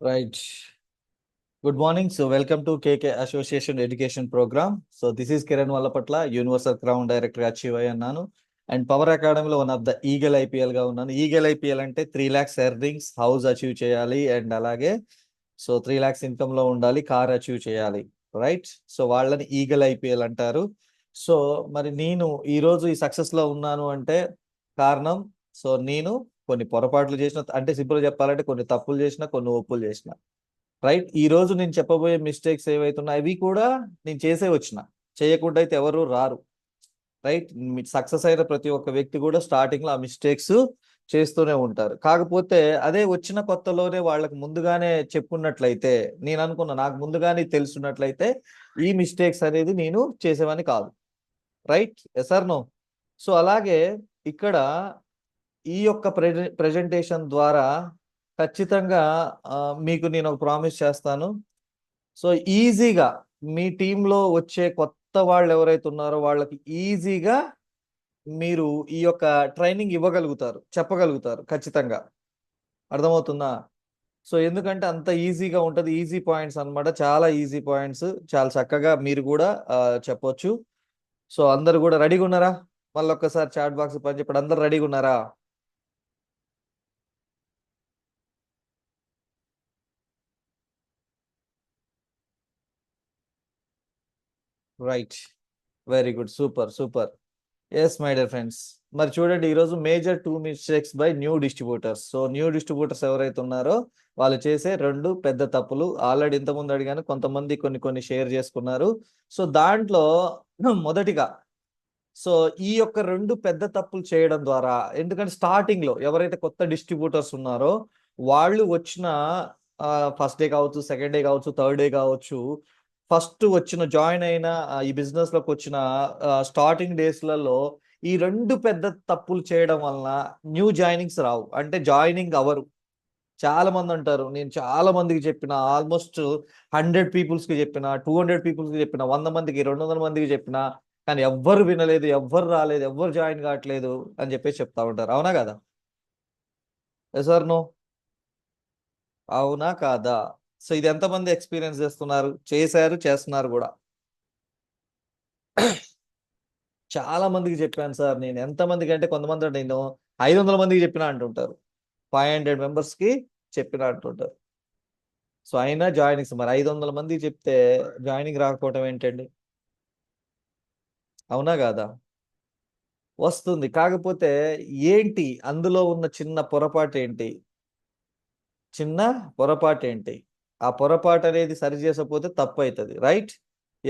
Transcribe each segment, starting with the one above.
Right. Good morning. So, welcome to KK Association Education Program. So, this is Kiran Vallapatla, Universal Crown Director Achieve అన్నాను. And power అకాడమీలో one of the eagle IPL గా ఉన్నాను. Eagle IPL అంటే 3 lakhs earnings house achieve చేయాలి and అలాగే 3 lakhs income లో ఉండాలి, car achieve చేయాలి. రైట్. సో వాళ్ళని ఈగల్ ఐపీఎల్ అంటారు. సో మరి నేను ఈ రోజు ఈ సక్సెస్ లో ఉన్నాను అంటే కారణం, నేను కొన్ని పొరపాట్లు చేసిన, అంటే సింపుల్ చెప్పాలంటే కొన్ని తప్పులు చేసిన, కొన్ని ఒప్పులు చేసిన. రైట్. ఈ రోజు నేను చెప్పబోయే మిస్టేక్స్ ఏవైతున్నాయి అవి కూడా నేను చేసే వచ్చిన, చేయకుండా అయితే ఎవరు రారు. రైట్. సక్సెస్ అయిన ప్రతి ఒక్క వ్యక్తి కూడా స్టార్టింగ్ లో ఆ మిస్టేక్స్ చేస్తూనే ఉంటారు. కాకపోతే అదే వచ్చిన కొత్తలోనే వాళ్ళకి ముందుగానే చెప్పున్నట్లయితే, నేను అనుకున్నా నాకు ముందుగానే తెలుసున్నట్లయితే ఈ మిస్టేక్స్ అనేది నేను చేసేవాని కాదు. Right. Yes or no? So అలాగే ఇక్కడ ఈ యొక్క ప్రెజెంటేషన్ ద్వారా ఖచ్చితంగా మీకు నేను ఒక ప్రామిస్ చేస్తాను. సో ఈజీగా మీ టీంలో వచ్చే కొత్త వాళ్ళు ఎవరైతే ఉన్నారో వాళ్ళకి ఈజీగా మీరు ఈ యొక్క ట్రైనింగ్ ఇవ్వగలుగుతారు, చెప్పగలుగుతారు ఖచ్చితంగా. అర్థమవుతుందా? సో ఎందుకంటే అంత ఈజీగా ఉంటది. ఈజీ పాయింట్స్ అన్నమాట, చాలా ఈజీ పాయింట్స్, చాలా చక్కగా మీరు కూడా చెప్పొచ్చు. సో అందరు కూడా రెడీగా ఉన్నారా? మళ్ళీ ఒక్కసారి చాట్ బాక్స్ పని చెప్పండి, అందరు రెడీగా ఉన్నారా? Right. Very good. Super super. Yes my dear friends. మరి చూడండి, ఈరోజు major 2 mistakes by new distributors. So new distributors ఎవరైతే ఉన్నారో వాళ్ళు చేసే 2 పెద్ద తప్పులు. ఆల్రెడీ ఇంతకుముందు అడిగాను, కొంతమంది కొన్ని కొన్ని షేర్ చేసుకున్నారు. సో దాంట్లో మొదటిగా, సో ఈ యొక్క 2 పెద్ద తప్పులు చేయడం ద్వారా, ఎందుకంటే స్టార్టింగ్ లో ఎవరైతే కొత్త డిస్ట్రిబ్యూటర్స్ ఉన్నారో వాళ్ళు వచ్చిన ఫస్ట్ డే కావచ్చు, సెకండ్ డే కావచ్చు, థర్డ్ డే కావచ్చు, ఫస్ట్ వచ్చిన జాయిన్ అయిన ఈ బిజినెస్ లోకి వచ్చిన స్టార్టింగ్ డేస్లలో ఈ 2 పెద్ద తప్పులు చేయడం వలన న్యూ జాయినింగ్స్ రావు, అంటే జాయినింగ్ అవరు. చాలా మంది అంటారు, నేను చాలా మందికి చెప్పిన, ఆల్మోస్ట్ 100 పీపుల్స్ కి చెప్పిన, 200 పీపుల్స్ కి చెప్పిన, 100 మందికి, 200 మందికి చెప్పిన, కానీ ఎవ్వరు వినలేదు, ఎవ్వరు రాలేదు, ఎవ్వరు జాయిన్ కావట్లేదు అని చెప్పేసి చెప్తా ఉంటారు. అవునా కదా? Yes or no? అవునా కాదా? సో ఇది ఎంతమంది ఎక్స్పీరియన్స్ చేస్తున్నారు, చేశారు, చేస్తున్నారు కూడా? చాలా మందికి చెప్పాను సార్ నేను. ఎంతమందికి అంటే కొంతమంది నేను 500 మందికి చెప్పిన అంటుంటారు, 500 మెంబర్స్ కి చెప్పిన అంటుంటారు. సో అయినా జాయినింగ్స్, మరి 500 మందికి చెప్తే జాయినింగ్ రాకపోవటం ఏంటండి? అవునా కాదా? వస్తుంది. కాకపోతే ఏంటి అందులో ఉన్న చిన్న పొరపాటు ఏంటి? చిన్న పొరపాటు ఏంటి? ఆ పొరపాటు అనేది సరి చేసకపోతే తప్పు అవుతుంది. రైట్.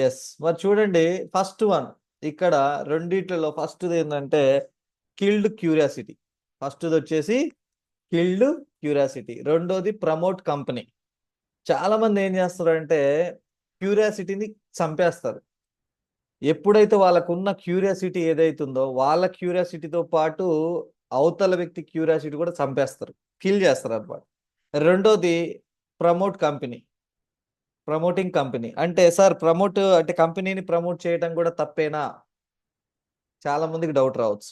ఎస్. మరి చూడండి, ఫస్ట్ వన్ ఇక్కడ రెండిట్లలో ఫస్ట్ ఏంటంటే కిల్డ్ క్యూరియాసిటీ. ఫస్ట్ వచ్చేసి కిల్డ్ క్యూరియాసిటీ, రెండోది ప్రమోట్ కంపెనీ. చాలా మంది ఏం చేస్తారంటే క్యూరియాసిటీని చంపేస్తారు. ఎప్పుడైతే వాళ్ళకున్న క్యూరియాసిటీ ఏదైతుందో వాళ్ళ క్యూరియాసిటీతో పాటు అవతల వ్యక్తి క్యూరియాసిటీ కూడా చంపేస్తారు, కిల్ చేస్తారు అనమాట. రెండోది ప్రమోట్ కంపెనీ. ప్రమోటింగ్ కంపెనీ అంటే, సార్ ప్రమోట్ అంటే కంపెనీని ప్రమోట్ చేయడం కూడా తప్పేనా? చాలా మందికి డౌట్ రావచ్చు.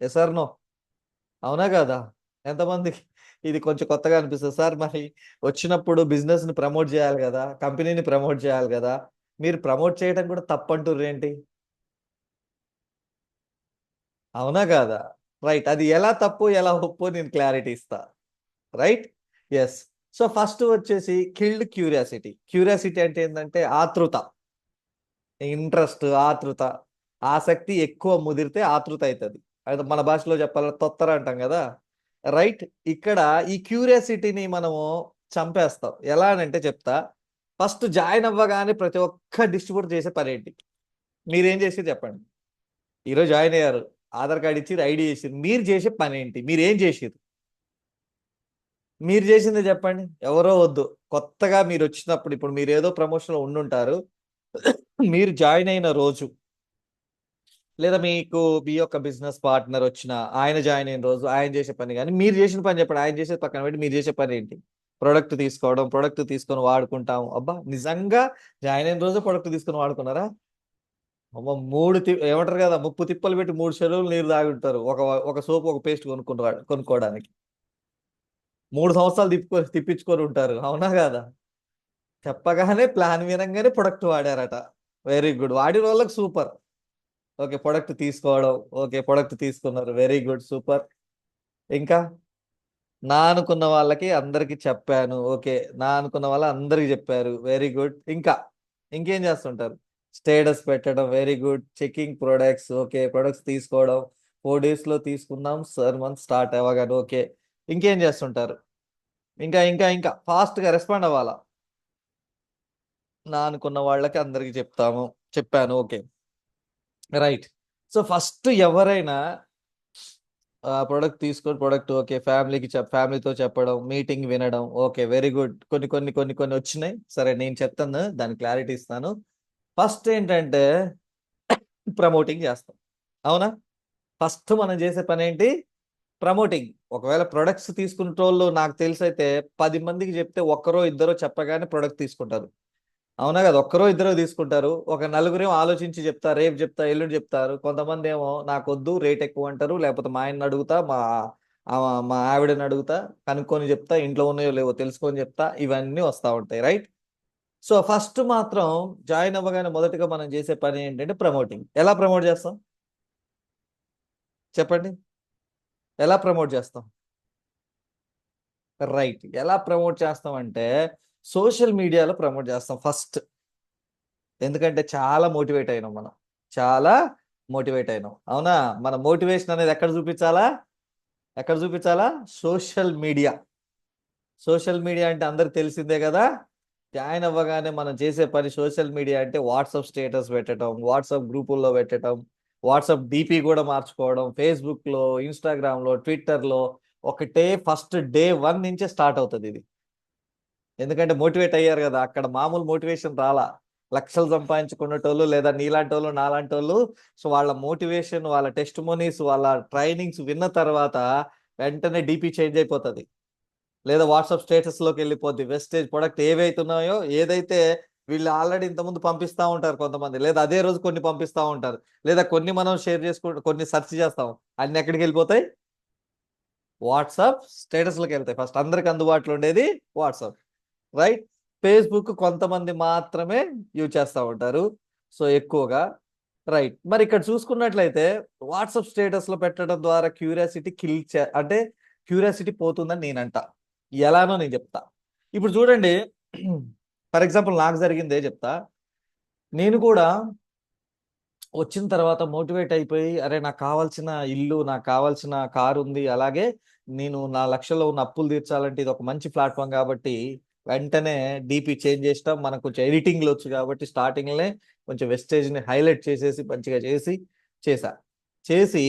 Yes sir no? అవునా కదా? ఎంతమందికి ఇది కొంచెం కొత్తగా అనిపిస్తుంది సార్? మరి వచ్చినప్పుడు బిజినెస్ ని ప్రమోట్ చేయాలి కదా, కంపెనీని ప్రమోట్ చేయాలి కదా, మీరు ప్రమోట్ చేయడం కూడా తప్పంటారు ఏంటి? అవునా కాదా? రైట్. అది ఎలా తప్పు ఎలా ఒప్పు నేను క్లారిటీ ఇస్తా. రైట్. ఎస్. సో ఫస్ట్ వచ్చేసి కిల్డ్ క్యూరియాసిటీ. క్యూరియాసిటీ అంటే ఏంటంటే ఆతృత, ఇంట్రెస్ట్, ఆతృత, ఆసక్తి ఎక్కువ ముదిరితే ఆతృత అవుతుంది. అయితే మన భాషలో చెప్పాలంటే తొత్తర అంటాం కదా. రైట్. ఇక్కడ ఈ క్యూరియాసిటీని మనము చంపేస్తాం. ఎలా అని అంటే చెప్తా. ఫస్ట్ జాయిన్ అవ్వగానే ప్రతి ఒక్క డిస్ట్రిబ్యూటర్ చేసే పని ఏంటి? మీరేం చేసి చెప్పండి. ఈరోజు జాయిన్ అయ్యారు, ఆధార్ కార్డు ఇచ్చి ఐడి చేసి, మీరు చేసే పని ఏంటి? మీరు ఏం చేసారు? మీరు చేసింది చెప్పండి. ఎవరో వద్దు, కొత్తగా మీరు వచ్చినప్పుడు, ఇప్పుడు మీరు ఏదో ప్రమోషన్ లో ఉండుంటారు, మీరు జాయిన్ అయిన రోజు, లేదా మీకు మీ యొక్క బిజినెస్ పార్ట్నర్ వచ్చిన ఆయన జాయిన్ అయిన రోజు ఆయన చేసే పని, కానీ మీరు చేసిన పని చెప్పండి. ఆయన చేసే పక్కన పెట్టి మీరు చేసే పని ఏంటి? ప్రొడక్ట్ తీసుకోవడం, ప్రొడక్ట్ తీసుకొని వాడుకుంటాం. అబ్బా, నిజంగా జాయిన్ అయిన రోజు ప్రొడక్ట్ తీసుకొని వాడుకున్నారా? అమ్మ, ఏమంటారు కదా, 30 తిప్పలు పెట్టి 3 చెరువులు నీరు తాగుంటారు ఒక ఒక సోపు, ఒక పేస్ట్ కొనుక్కోవడానికి. 3 సంవత్సరాలు తిప్పించుకొని ఉంటారు, అవునా కాదా? చెప్పగానే ప్లాన్ వినంగానే ప్రొడక్ట్ వాడారట. వెరీ గుడ్, వాడిన వాళ్ళకి సూపర్. ఓకే, ప్రొడక్ట్ తీసుకోవడం, ఓకే ప్రొడక్ట్ తీసుకున్నారు, వెరీ గుడ్, సూపర్. ఇంకా నా అనుకున్న వాళ్ళకి అందరికి చెప్పాను, ఓకే నా అనుకున్న వాళ్ళ అందరికి చెప్పారు, వెరీ గుడ్. ఇంకా ఇంకేం చేస్తుంటారు? స్టేటస్ పెట్టడం, very good. Checking products, okay products తీసుకోవడం, 4 days లో తీసుకున్నాం సార్, మంత్ స్టార్ట్ అవ్వగానే, ఓకే. ఇంకేం చేస్తుంటారు? ఇంకా ఇంకా ఇంకా ఫాస్ట్ గా రెస్పాండ్ అవ్వాలా. నా అనుకున్న వాళ్ళకి అందరికి చెప్పాను, ఓకే రైట్. సో ఫస్ట్ ఎవరైనా ప్రొడక్ట్ తీసుకొని, ప్రొడక్ట్ ఓకే ఫ్యామిలీతో చెప్పడం, మీటింగ్ వినడం, ఓకే వెరీ గుడ్. కొన్ని వచ్చినాయి, సరే నేను చెప్తాను, దాని క్లారిటీ ఇస్తాను. ఫస్ట్ ఏంటంటే ప్రమోటింగ్ చేస్తాం, అవునా? ఫస్ట్ మనం చేసే పని ఏంటి? ప్రమోటింగ్. ఒకవేళ ప్రొడక్ట్స్ తీసుకునేటోళ్ళు నాకు తెలిసి అయితే 10 మందికి చెప్తే ఒక్కరో ఇద్దరో చెప్పగానే ప్రొడక్ట్ తీసుకుంటారు, అవునా కదా? ఒక్కరో ఇద్దరో తీసుకుంటారు. ఒక నలుగురేమో ఆలోచించి చెప్తా, రేపు చెప్తా, ఎల్లుండి చెప్తారు. కొంతమంది ఏమో నాకొద్దు, రేట్ ఎక్కువ అంటారు, లేకపోతే మా ఆయన్ని అడుగుతా, మా ఆవిడని అడుగుతా, కనుక్కొని చెప్తా, ఇంట్లో ఉన్నాయో లేవో తెలుసుకొని చెప్తా, ఇవన్నీ వస్తూ ఉంటాయి, రైట్? సో ఫస్ట్ మాత్రం జాయిన్ అవ్వగానే మొదటగా మనం చేసే పని ఏంటంటే ప్రమోటింగ్. ఎలా ప్రమోట్ చేస్తాం చెప్పండి? ఎలా ప్రమోట్ చేస్తాం? రైట్, ఎలా ప్రమోట్ చేస్తాం అంటే సోషల్ మీడియాలో ప్రమోట్ చేస్తాం ఫస్ట్. ఎందుకంటే చాలా మోటివేట్ అయినాం మనం, చాలా మోటివేట్ అయినాం, అవునా? మన మోటివేషన్ అనేది ఎక్కడ చూపించాలా? ఎక్కడ చూపించాలా? Social media. సోషల్ మీడియా అంటే అందరికి తెలిసిందే కదా. జాయిన్ అవ్వగానే మనం చేసే పని సోషల్ మీడియా అంటే వాట్సాప్ స్టేటస్ పెట్టడం, వాట్సాప్ గ్రూపుల్లో పెట్టడం, వాట్సాప్ డిపి కూడా మార్చుకోవడం, ఫేస్బుక్లో, ఇన్స్టాగ్రామ్లో, ట్విట్టర్లో. ఒకటే ఫస్ట్ డే 1 నుంచే స్టార్ట్ అవుతుంది ఇది. ఎందుకంటే మోటివేట్ అయ్యారు కదా, అక్కడ మామూలు మోటివేషన్ రాలా. లక్షలు సంపాదించుకునేటోళ్ళు, లేదా నీలాంటి వాళ్ళు, నాలాంటి వాళ్ళు. సో వాళ్ళ మోటివేషన్, వాళ్ళ టెస్ట్ మనీస్, వాళ్ళ ట్రైనింగ్స్ విన్న తర్వాత వెంటనే డిపి చేంజ్ అయిపోతుంది, లేదా వాట్సాప్ స్టేటస్ లోకి వెళ్ళిపోద్ది. వెస్టేజ్ ప్రొడక్ట్ ఏవైతున్నాయో, ఏదైతే వీళ్ళు ఆల్రెడీ ఇంతకుముందు పంపిస్తా ఉంటారు కొంతమంది, లేదా అదే రోజు కొన్ని పంపిస్తా ఉంటారు, లేదా కొన్ని మనం షేర్ చేసుకుంటూ కొన్ని సెర్చ్ చేస్తాం, అన్ని ఎక్కడికి వెళ్ళిపోతాయి? వాట్సాప్ స్టేటస్ లోకి వెళ్తాయి. ఫస్ట్ అందరికి అందుబాటులో ఉండేది వాట్సాప్, రైట్? ఫేస్బుక్ కొంతమంది మాత్రమే యూజ్ చేస్తూ ఉంటారు, సో ఎక్కువగా, రైట్. మరి ఇక్కడ చూసుకున్నట్లయితే వాట్సాప్ స్టేటస్ లో పెట్టడం ద్వారా క్యూరియాసిటీ అంటే క్యూరియాసిటీ పోతుందని నేనంట. ఎలానో నేను చెప్తా. ఇప్పుడు చూడండి, ఫర్ ఎగ్జాంపుల్ నాకు జరిగిందే చెప్తా. నేను కూడా వచ్చిన తర్వాత మోటివేట్ అయిపోయి, అరే నాకు కావాల్సిన ఇల్లు, నాకు కావాల్సిన కారు ఉంది, అలాగే నేను నా లక్షల్లో ఉన్న అప్పులు తీర్చాలంటే ఇది ఒక మంచి ప్లాట్ఫామ్ కాబట్టి వెంటనే డిపి చేంజ్ చేసినాం. మనకు కొంచెం ఎడిటింగ్లు వచ్చు కాబట్టి స్టార్టింగ్లే కొంచెం వెస్టేజ్ని హైలైట్ చేసేసి మంచిగా చేసా. చేసి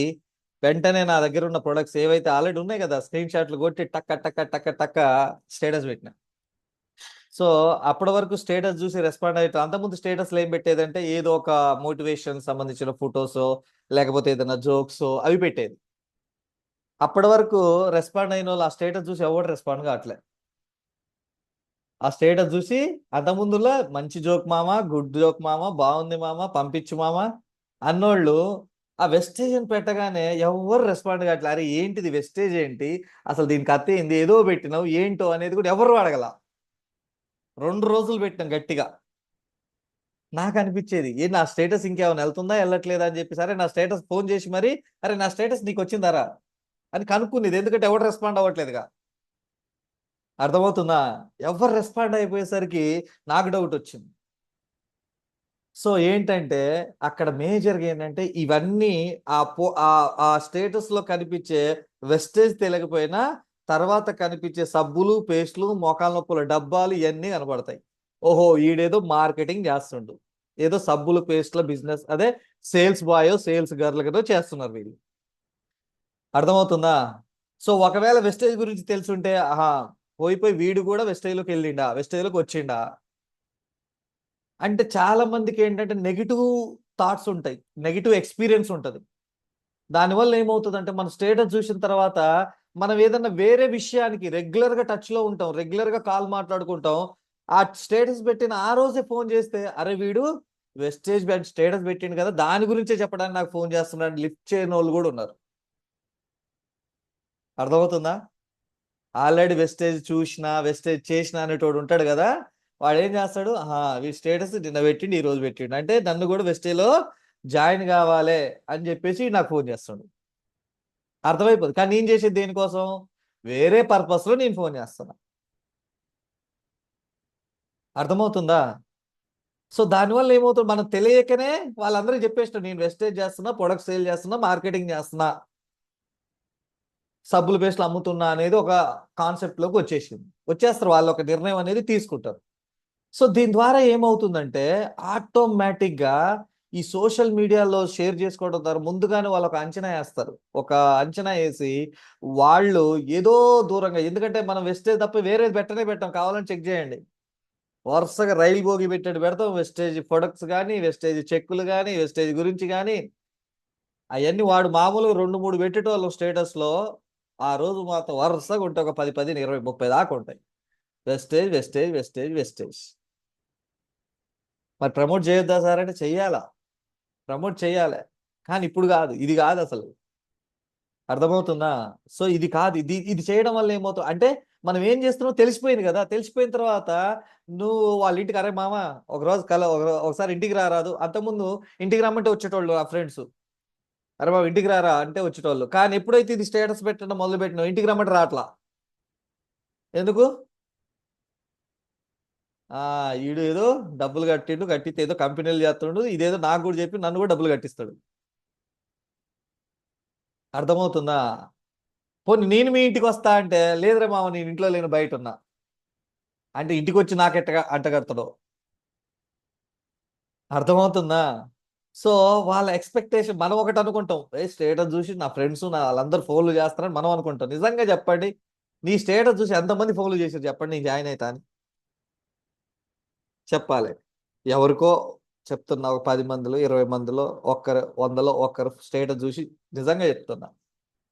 వెంటనే నా దగ్గర ఉన్న ప్రొడక్ట్స్ ఏవైతే ఆల్రెడీ ఉన్నాయి కదా, స్క్రీన్ షాట్లు కొట్టి టక్క టక్క టక్క టక్క స్టేటస్ పెట్టిన. సో అప్పటి వరకు స్టేటస్ చూసి రెస్పాండ్ అయితే, అంతకుముందు స్టేటస్లో ఏం పెట్టేదంటే ఏదో ఒక మోటివేషన్ సంబంధించిన ఫొటోస్, లేకపోతే ఏదైనా జోక్స్ అవి పెట్టేది. అప్పటి వరకు రెస్పాండ్ అయిన వాళ్ళు ఆ స్టేటస్ చూసి ఎవరు రెస్పాండ్ కావట్లే. ఆ స్టేటస్ చూసి అంతకుముందులో మంచి జోక్ మామ, గుడ్ జోక్ మామ, బాగుంది మామ, పంపించు మామ అన్నోళ్ళు ఆ వెస్టేజ్ అని పెట్టగానే ఎవరు రెస్పాండ్ కావట్లే. అరే ఏంటిది వెస్టేజ్ ఏంటి, అసలు దీనికి అత్త ఏంది, ఏదో పెట్టినావు ఏంటో అనేది కూడా ఎవరు అడగల. 2 రోజులు పెట్టినాం గట్టిగా. నాకు అనిపించేది ఏ నా స్టేటస్ ఇంకేమైనా వెళ్తుందా వెళ్ళట్లేదా అని చెప్పి, సరే నా స్టేటస్ ఫోన్ చేసి మరి, అరే నా స్టేటస్ నీకు వచ్చిందారా అని కనుక్కునేది. ఎందుకంటే ఎవరు రెస్పాండ్ అవ్వట్లేదుగా. అర్థమవుతుందా? ఎవరు రెస్పాండ్ అయిపోయేసరికి నాకు డౌట్ వచ్చింది. సో ఏంటంటే అక్కడ మేజర్గా ఏంటంటే ఇవన్నీ ఆ స్టేటస్ లో కనిపించే వెస్టేజ్ తెలియకపోయినా తర్వాత కనిపించే సబ్బులు, పేస్టులు, మోకాల నొప్పుల డబ్బాలు ఇవన్నీ కనబడతాయి. ఓహో ఈడేదో మార్కెటింగ్ చేస్తుండు, ఏదో సబ్బులు పేస్ట్ల బిజినెస్, అదే సేల్స్ బాయో సేల్స్ గర్ల్ ఏదో చేస్తున్నారు వీళ్ళు. అర్థమవుతుందా? సో ఒకవేళ వెస్టేజ్ గురించి తెలుసుంటే, ఆహా పోయి వీడు కూడా వెస్టేజ్లోకి వెళ్ళిండా, వెస్టేజ్లోకి వచ్చిండా అంటే చాలా మందికి ఏంటంటే నెగిటివ్ థాట్స్ ఉంటాయి, నెగిటివ్ ఎక్స్పీరియన్స్ ఉంటుంది. దానివల్ల ఏమవుతుందంటే మన స్టేటస్ చూసిన తర్వాత మనం ఏదన్నా వేరే విషయానికి రెగ్యులర్గా టచ్లో ఉంటాం, రెగ్యులర్గా కాల్ మాట్లాడుకుంటాం. ఆ స్టేటస్ పెట్టిన ఆ రోజే ఫోన్ చేస్తే, అరే వీడు వెస్టేజ్ బ్యాంక్ స్టేటస్ పెట్టిండు కదా, దాని గురించే చెప్పడానికి నాకు ఫోన్ చేస్తున్నాడు, లిఫ్ట్ చేయని వాళ్ళు కూడా ఉన్నారు. అర్థమవుతుందా? ఆల్రెడీ వెస్టేజ్ చూసినా వెస్టేజ్ చేసిన అనేటోడు ఉంటాడు కదా, వాడు ఏం చేస్తాడు, ఈ స్టేటస్ నిన్న పెట్టిండు ఈ రోజు పెట్టిండు అంటే నన్ను కూడా వెస్టేజ్లో జాయిన్ కావాలి అని చెప్పేసి నాకు ఫోన్ చేస్తాడు. అర్థమైపోతుంది. కానీ నేను చేసేది దేనికోసం, వేరే పర్పస్లో నేను ఫోన్ చేస్తున్నా. అర్థమవుతుందా? సో దానివల్ల ఏమవుతుంది, మనం తెలియకనే వాళ్ళందరికీ చెప్పేస్తాం నేను వెస్టేజ్ చేస్తున్నా, ప్రొడక్ట్ సేల్ చేస్తున్నా, మార్కెటింగ్ చేస్తున్నా, సబ్బులు పేస్ట్లు అమ్ముతున్నా అనేది ఒక కాన్సెప్ట్లోకి వచ్చేస్తారు. వాళ్ళు ఒక నిర్ణయం అనేది తీసుకుంటారు. సో దీని ద్వారా ఏమవుతుందంటే ఆటోమేటిక్గా ఈ సోషల్ మీడియాలో షేర్ చేసుకోవడం ద్వారా ముందుగానే వాళ్ళు ఒక అంచనా వేస్తారు. ఒక అంచనా వేసి వాళ్ళు ఏదో దూరంగా, ఎందుకంటే మనం వెస్టేజ్ తప్ప వేరేది పెట్టాం, కావాలని చెక్ చేయండి. వరుసగా రైలు భోగి పెట్టాడు పెడతాం, వెస్టేజ్ ప్రొడక్ట్స్ కానీ, వెస్టేజ్ చెక్కులు కానీ, వెస్టేజ్ గురించి కానీ, అవన్నీ వాడు మామూలుగా 2-3 పెట్టేటోళ్ళు స్టేటస్లో, ఆ రోజు మాత్రం వరుసగా ఉంటే ఒక 10, 20, 30 దాకా ఉంటాయి. Wastage wastage wastage wastage. మరి ప్రమోట్ చేయొద్దా సార్ అంటే చెయ్యాలా, ప్రమోట్ చేయాలి. కానీ ఇప్పుడు కాదు, ఇది కాదు అసలు. అర్థమవుతుందా? సో ఇది కాదు, ఇది చేయడం వల్ల ఏమవుతుంది అంటే మనం ఏం చేస్తున్నామో తెలిసిపోయింది కదా. తెలిసిపోయిన తర్వాత నువ్వు వాళ్ళ ఇంటికి, అరే మామ ఒకరోజు ఒకసారి ఇంటికి రారాదు. అంతకుముందు ఇంటికి రమ్మంటే వచ్చేటోళ్ళు ఆ ఫ్రెండ్స్, అరే బాబు ఇంటికి రారా అంటే వచ్చేటోళ్ళు. కానీ ఎప్పుడైతే ఇది స్టేటస్ పెట్టడం మొదలు పెట్టినావు, ఇంటికి రమ్మంటే రావట్లా. ఎందుకు? ఈడు ఏదో డబ్బులు కట్టితే ఏదో కంపెనీలు చేస్తుండు, ఇదేదో నాకు కూడా చెప్పి నన్ను కూడా డబ్బులు కట్టిస్తాడు. అర్థమవుతుందా? పోనీ నేను మీ ఇంటికి వస్తా అంటే, లేదురే మామ నేను ఇంట్లో లేను బయట ఉన్నా అంటే ఇంటికి వచ్చి నాకెట్టగా అంటగడతాడు. అర్థమవుతుందా? సో వాళ్ళ ఎక్స్పెక్టేషన్, మనం ఒకటి అనుకుంటాం, స్టేటస్ చూసి నా ఫ్రెండ్స్ వాళ్ళందరూ ఫోన్లు చేస్తారని మనం అనుకుంటాం. నిజంగా చెప్పండి, నీ స్టేటస్ చూసి ఎంతమంది ఫోన్లు చేశారు చెప్పండి, నేను జాయిన్ అవుతా అని చెప్పాలి. ఎవరికో చెప్తున్నా, ఒక 10 మందిలో 20 మందిలో ఒక్కరు, 100లో ఒక్కరు స్టేటస్ చూసి నిజంగా చెప్తున్నా.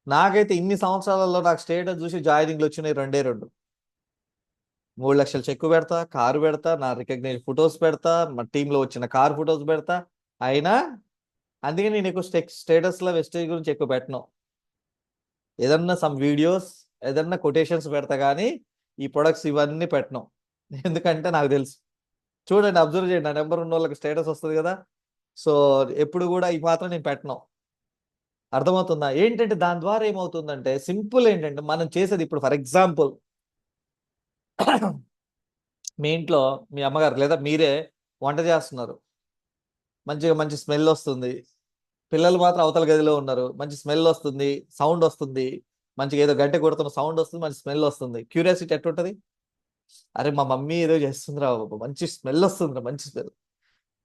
నాకైతే ఇన్ని సంవత్సరాలలో నాకు స్టేటస్ చూసి జాయినింగ్లు వచ్చినాయి 2 3 లక్షల చెక్కు పెడతా, కారు పెడతా, నా రికగ్నైజ్ ఫొటోస్ పెడతా, మా టీంలో వచ్చిన కార్ ఫొటోస్ పెడతా. అయినా అందుకే నేను ఎక్కువ స్టేటస్లో వెస్టేజ్ గురించి ఎక్కువ పెట్టను. ఏదన్నా సమ్ వీడియోస్, ఏదన్నా కొటేషన్స్ పెడతా కానీ ఈ ప్రొడక్ట్స్ ఇవన్నీ పెట్టను. ఎందుకంటే నాకు తెలుసు. చూడండి, అబ్జర్వ్ చేయండి, నా నెంబర్ ఉన్న వాళ్ళకి స్టేటస్ వస్తుంది కదా. సో ఎప్పుడు కూడా ఈ మాత్రం నేను పెట్టను. అర్థమవుతుందా? ఏంటంటే దాని ద్వారా ఏమవుతుందంటే సింపుల్, ఏంటంటే మనం చేసేది ఇప్పుడు ఫర్ ఎగ్జాంపుల్ మీ ఇంట్లో మీ అమ్మగారు లేదా మీరే వంట చేస్తున్నారు, మంచిగా మంచి స్మెల్ వస్తుంది, పిల్లలు మాత్రం అవతల గదిలో ఉన్నారు, మంచి స్మెల్ వస్తుంది, సౌండ్ వస్తుంది, మంచిగా ఏదో గంటె కొడుతున్న సౌండ్ వస్తుంది, మంచి స్మెల్ వస్తుంది. క్యూరియాసిటీ ఎట్టుంటది, అరే మా మమ్మీ ఏదో చేస్తుందిరా బాబు, మంచి స్మెల్ వస్తుందిరా, మంచి స్మెల్.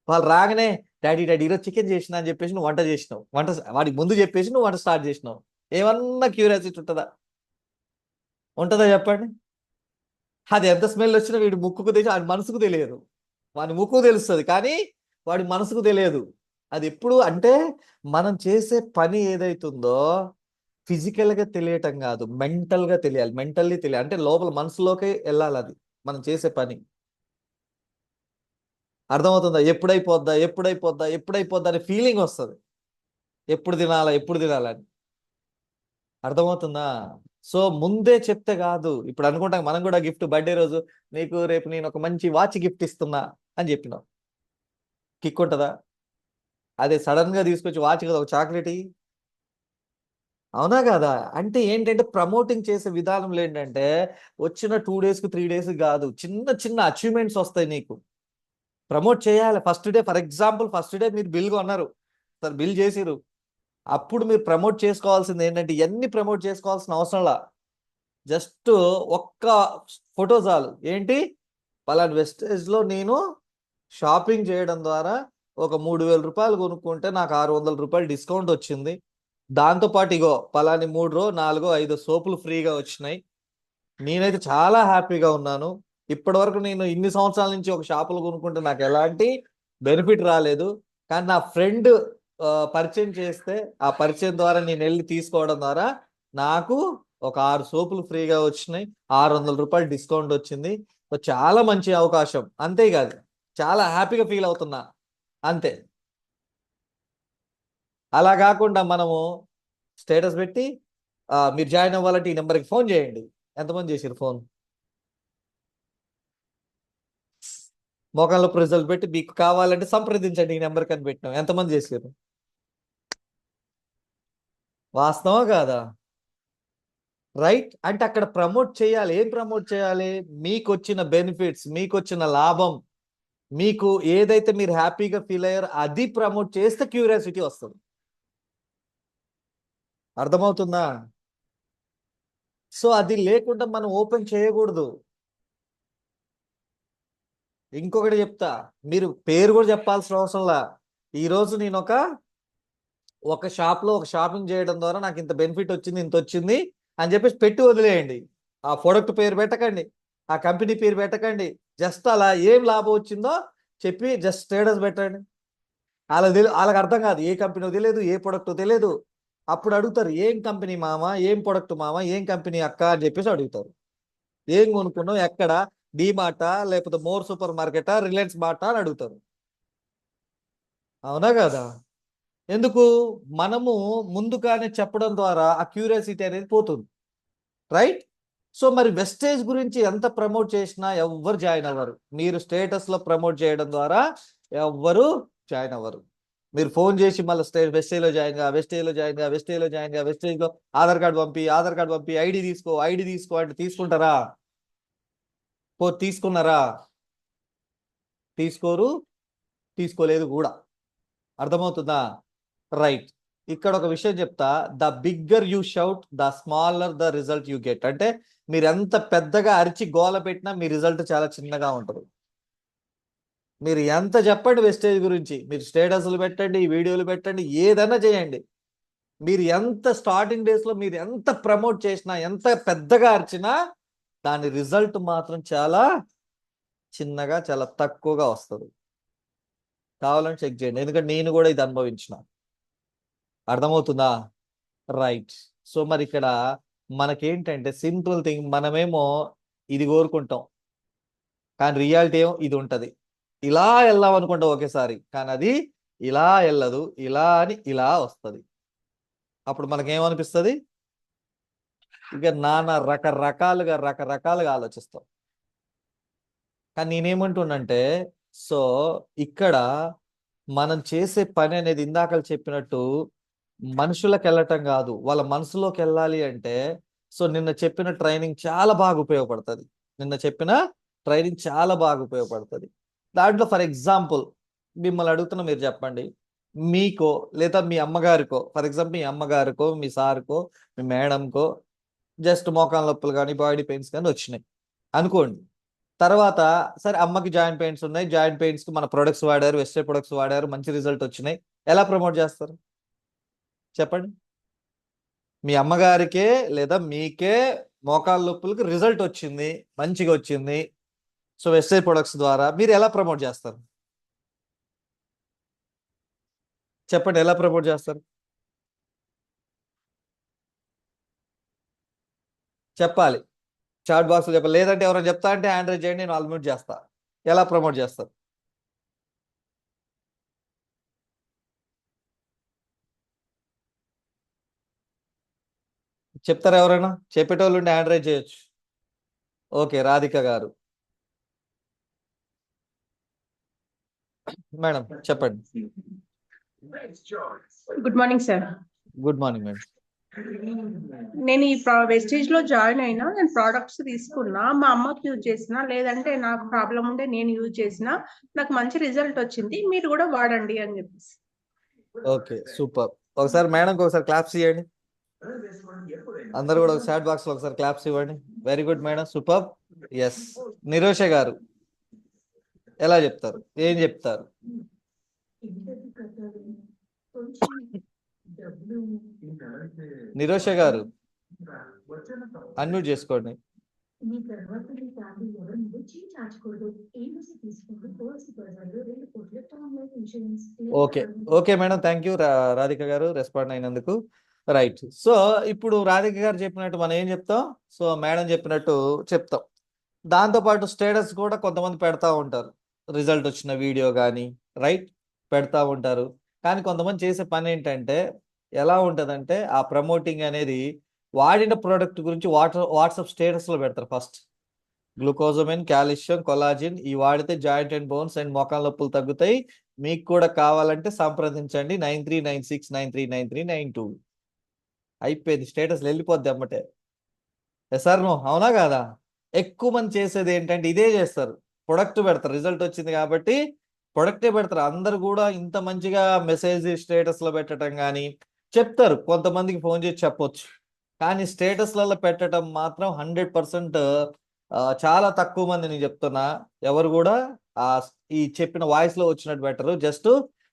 వాళ్ళు రాగానే డాడీ డాడీ ఈరోజు చికెన్ చేసిన అని చెప్పేసి నువ్వు వంట చేసినావు, వాడికి ముందు చెప్పేసి నువ్వు వంట స్టార్ట్ చేసినావు. ఏమన్నా క్యూరియాసిటీ ఉంటుందా? ఉంటుందా చెప్పండి? అది ఎంత స్మెల్ వచ్చినా వీడి ముక్కుకు తెలిసి వాడి మనసుకు తెలియదు. వాడి ముక్కు తెలుస్తుంది కానీ వాడి మనసుకు తెలియదు. అది ఎప్పుడు అంటే మనం చేసే పని ఏదైతుందో ఫిజికల్గా తెలియటం కాదు, మెంటల్గా తెలియాలి. మెంటల్లీ తెలియాలి అంటే లోపల మనసులోకి వెళ్ళాలి అది మనం చేసే పని. అర్థమవుతుందా? ఎప్పుడైపోద్దా ఎప్పుడైపోద్దా ఎప్పుడైపోద్దా అనే ఫీలింగ్ వస్తుంది. ఎప్పుడు తినాలా ఎప్పుడు తినాలని. అర్థమవుతుందా? సో ముందే చెప్తే కాదు. ఇప్పుడు అనుకుంటాం మనం కూడా గిఫ్ట్, బర్త్డే రోజు నీకు రేపు నేను ఒక మంచి వాచ్ గిఫ్ట్ ఇస్తున్నా అని చెప్పినావు, కిక్ ఉంటుందా? అదే సడన్ గా తీసుకొచ్చి వాచ్ కదా ఒక చాక్లెట్, అవునా కదా? అంటే ఏంటంటే ప్రమోటింగ్ చేసే విధానంలో ఏంటంటే వచ్చిన 2 డేస్కి 3 డేస్ కాదు, చిన్న చిన్న అచీవ్మెంట్స్ వస్తాయి నీకు. ప్రమోట్ చేయాలి. First day for example, first day మీరు బిల్ కొన్నారు సార్, బిల్ చేసిరు, అప్పుడు మీరు ప్రమోట్ చేసుకోవాల్సింది ఏంటంటే ఇవన్నీ ప్రమోట్ చేసుకోవాల్సిన అవసరంలా, జస్ట్ ఒక్క ఫోటో చాలు. ఏంటి, పలానా వెస్టేజ్లో నేను షాపింగ్ చేయడం ద్వారా ఒక 3,000 రూపాయలు కొనుక్కుంటే నాకు 600 రూపాయలు డిస్కౌంట్ వచ్చింది, దాంతోపాటు ఇగో పలాని 3 4 5 సోపులు ఫ్రీగా వచ్చినాయి, నేనైతే చాలా హ్యాపీగా ఉన్నాను. ఇప్పటి వరకు నేను ఇన్ని సంవత్సరాల నుంచి ఒక షాపులు కొనుక్కుంటే నాకు ఎలాంటి బెనిఫిట్ రాలేదు, కానీ నా ఫ్రెండ్ పరిచయం చేస్తే ఆ పరిచయం ద్వారా నేను వెళ్ళి తీసుకోవడం ద్వారా నాకు ఒక 6 సోపులు ఫ్రీగా వచ్చినాయి, 600 రూపాయలు డిస్కౌంట్ వచ్చింది. సో చాలా మంచి అవకాశం, అంతేకాదు చాలా హ్యాపీగా ఫీల్ అవుతున్నా, అంతే. అలా కాకుండా మనము స్టేటస్ పెట్టి మీరు జాయిన్ అవ్వాలంటే ఈ నెంబర్కి ఫోన్ చేయండి, ఎంతమంది చేసారు ఫోన్? మోకాళ్ళ రిజల్ట్ పెట్టి మీకు కావాలంటే సంప్రదించండి ఈ నెంబర్ కని పెట్టినాం. ఎంతమంది చేసారు? వాస్తవా కాదా? రైట్. అంటే అక్కడ ప్రమోట్ చేయాలి. ఏం ప్రమోట్ చేయాలి? మీకు వచ్చిన బెనిఫిట్స్, మీకు వచ్చిన లాభం, మీకు ఏదైతే మీరు హ్యాపీగా ఫీల్ అయ్యారో అది ప్రమోట్ చేస్తే క్యూరియాసిటీ వస్తుంది. అర్థమవుతుందా? సో అది లేకుండా మనం ఓపెన్ చేయకూడదు. ఇంకొకటి చెప్తా, మీరు పేరు కూడా చెప్పాల్సిన అవసరంలా. ఈరోజు నేను ఒక షాప్ లో ఒక షాపింగ్ చేయడం ద్వారా నాకు ఇంత బెనిఫిట్ వచ్చింది, ఇంత వచ్చింది అని చెప్పేసి పెట్టి వదిలేయండి. ఆ ప్రొడక్ట్ పేరు పెట్టకండి, ఆ కంపెనీ పేరు పెట్టకండి. జస్ట్ అలా ఏం లాభం వచ్చిందో చెప్పి జస్ట్ స్టేటస్ పెట్టండి. వాళ్ళకి అర్థం కాదు, ఏ కంపెనీ తెలియదు, ఏ ప్రొడక్ట్ తెలియదు. అప్పుడు అడుగుతారు, ఏం కంపెనీ మామ, ఏం ప్రొడక్ట్ మామ, ఏం కంపెనీ అక్క అని చెప్పేసి అడుగుతారు. ఏం కొనుక్కున్నావు, ఎక్కడ, డీమార్టా లేకపోతే మోర్ సూపర్ మార్కెటా, రిలయన్స్ మార్టా అని అడుగుతారు. అవునా కదా? ఎందుకు? మనము ముందుగానే చెప్పడం ద్వారా ఆ క్యూరియాసిటీ అనేది పోతుంది. రైట్. సో మరి వెస్టేజ్ గురించి ఎంత ప్రమోట్ చేసినా ఎవ్వరు జాయిన్ అవ్వరు. మీరు స్టేటస్ లో ప్రమోట్ చేయడం ద్వారా ఎవ్వరు జాయిన్ అవ్వరు. మీరు ఫోన్ చేసి మళ్ళీ వెస్టేజ్ లో జాయిన్ గా, వెస్టేజ్ లో జాయిన్ గా, వెస్టేజ్ లో జాయిన్ గా, వెస్టేజ్ లో ఆధార్ కార్డు పంపి, ఆధార్ కార్డు పంపి, ఐడి తీసుకో, ఐడి తీసుకో అంటే తీసుకుంటారా? తీసుకున్నారా? తీసుకోరు, తీసుకోలేదు కూడా. అర్థమవుతుందా? రైట్. ఇక్కడ ఒక విషయం చెప్తా, the bigger you shout the smaller the result you get. అంటే మీరు ఎంత పెద్దగా అరిచి గోల పెట్టినా మీ రిజల్ట్ చాలా చిన్నగా ఉంటుంది. మీరు ఎంత చెప్పండి వెస్టేజ్ గురించి, మీరు స్టేటస్లు పెట్టండి, వీడియోలు పెట్టండి, ఏదైనా చేయండి, మీరు ఎంత స్టార్టింగ్ డేస్ లో మీరు ఎంత ప్రమోట్ చేసినా, ఎంత పెద్దగా అరిచినా దాని రిజల్ట్ మాత్రం చాలా చిన్నగా, చాలా తక్కువగా వస్తుంది. కావాలని చెక్ చేయండి, ఎందుకంటే నేను కూడా ఇది అనుభవించిన. అర్థమవుతుందా? రైట్. సో మరి ఇక్కడ మనకేంటంటే సింపుల్ థింగ్, మనమేమో ఇది కోరుకుంటాం, కానీ రియాలిటీ ఏమో ఇది ఉంటది. ఇలా వెళ్దాం అనుకుంటాం ఒకేసారి, కానీ అది ఇలా వెళ్ళదు, ఇలా అని ఇలా వస్తుంది. అప్పుడు మనకేమనిపిస్తుంది? ఇక నానా రకరకాలుగా ఆలోచిస్తాం. కానీ నేనేమంటున్నంటే, సో ఇక్కడ మనం చేసే పని అనేది ఇందాక చెప్పినట్టు మనుషులకు వెళ్ళటం కాదు, వాళ్ళ మనసులోకి వెళ్ళాలి అంటే, సో నిన్న చెప్పిన ట్రైనింగ్ చాలా బాగా ఉపయోగపడుతుంది. దాంట్లో ఫర్ ఎగ్జాంపుల్ మిమ్మల్ని అడుగుతున్నా, మీరు చెప్పండి, మీకో లేదా మీ అమ్మగారికో, ఫర్ ఎగ్జాంపుల్ మీ అమ్మగారికో, మీ సార్కో, మీ మేడంకో జస్ట్ మోకాళ్ళ నొప్పులు కానీ, బాడీ పెయిన్స్ కానీ వచ్చినాయి అనుకోండి. తర్వాత సరే అమ్మకి జాయింట్ పెయిన్స్ ఉన్నాయి, జాయింట్ పెయిన్స్ కి మన ప్రొడక్ట్స్ వాడారు, వెస్టర్న్ ప్రొడక్ట్స్ వాడారు, మంచి రిజల్ట్ వచ్చినాయి, ఎలా ప్రమోట్ చేస్తారు చెప్పండి? మీ అమ్మగారికే లేదా మీకే మోకాళ్ళ నొప్పులకి రిజల్ట్ వచ్చింది, మంచిగా వచ్చింది, సో వెస్టర్న్ ప్రొడక్ట్స్ ద్వారా మీరు ఎలా ప్రమోట్ చేస్తారు చెప్పండి? ఎలా ప్రమోట్ చేస్తారు చెప్పాలి. చాట్ బాక్స్ లో చెప్పాలి, లేదంటే ఎవరైనా చెప్తా అంటే హ్యాండ్ రైజ్ చేయండి, నేను ఆల్మోట్ చేస్తా. ఎలా ప్రమోట్ చేస్తారు చెప్తారా? ఎవరైనా చెప్పేటోళ్ళు ఉంటే హ్యాండ్ రైజ్ చేయొచ్చు. ఓకే, రాధిక గారు. మేడం చెప్పండి. Good morning sir. Good morning madam. నేను ఈ వెస్టేజ్ లో జాయిన్ అయినా, నేను ప్రోడక్ట్స్ తీసుకున్నా, మా అమ్మకి యూజ్ చేసిన, లేదంటే నాకు ప్రాబ్లం ఉంటే నేను యూజ్ చేసిన, నాకు మంచి రిజల్ట్ వచ్చింది, మీరు కూడా వాడండి అని చెప్పేసి. Okay super. ఒకసారి మేడంకి ఒకసారి క్లాప్స్ ఇవ్వండి. అందరు కూడా ఒక చాట్ బాక్స్ లో ఒకసారి క్లాప్స్ ఇవ్వండి. Very good madam, super. Yes. Nirosha గారు ఎలా చెప్తారు, ఏం చెప్తారు? నిరోష గారు అన్మ్యూట్ చేసుకోండి. Okay okay madam, thank you Radhika గారు రెస్పాండ్ అయినందుకు. రైట్. సో ఇప్పుడు రాధిక గారు చెప్పినట్టు మనం ఏం చెప్తాం, సో మేడం చెప్పినట్టు చెప్తాం. దాంతోపాటు స్టేటస్ కూడా కొంతమంది పెడతా ఉంటారు, రిజల్ట్ వచ్చిన వీడియో కానీ, రైట్, పెడతా ఉంటారు. కానీ కొంతమంది చేసే పని ఏంటంటే ఎలా ఉంటుందంటే, ఆ ప్రమోటింగ్ అనేది వాడిన ప్రోడక్ట్ గురించి వాట్సాప్ స్టేటస్లో పెడతారు ఫస్ట్. గ్లూకోజమిన్, కాల్షియం, కొలాజిన్ ఈ వాడితే జాయింట్ అండ్ బోన్స్ అండ్ మోకాళ్ళ నొప్పులు తగ్గుతాయి. మీకు కూడా కావాలంటే సంప్రదించండి 9396939392. అయిపోయింది, స్టేటస్లు వెళ్ళిపోద్ది అమ్మటే. సార్ నో అవునా కాదా? ఎక్కువ మంది చేసేది ఏంటంటే ఇదే చేస్తారు, ప్రొడక్ట్ పెడతారు, రిజల్ట్ వచ్చింది కాబట్టి ప్రొడక్టే పెడతారు. అందరు కూడా ఇంత మంచిగా మెసేజ్ స్టేటస్లో పెట్టడం కానీ చెప్తారు, కొంతమందికి ఫోన్ చేసి చెప్పొచ్చు, కానీ స్టేటస్లలో పెట్టడం మాత్రం 100% చాలా తక్కువ మంది. నేను చెప్తున్నా, ఎవరు కూడా ఆ ఈ చెప్పిన వాయిస్ లో వచ్చినట్టు పెట్టరు, జస్ట్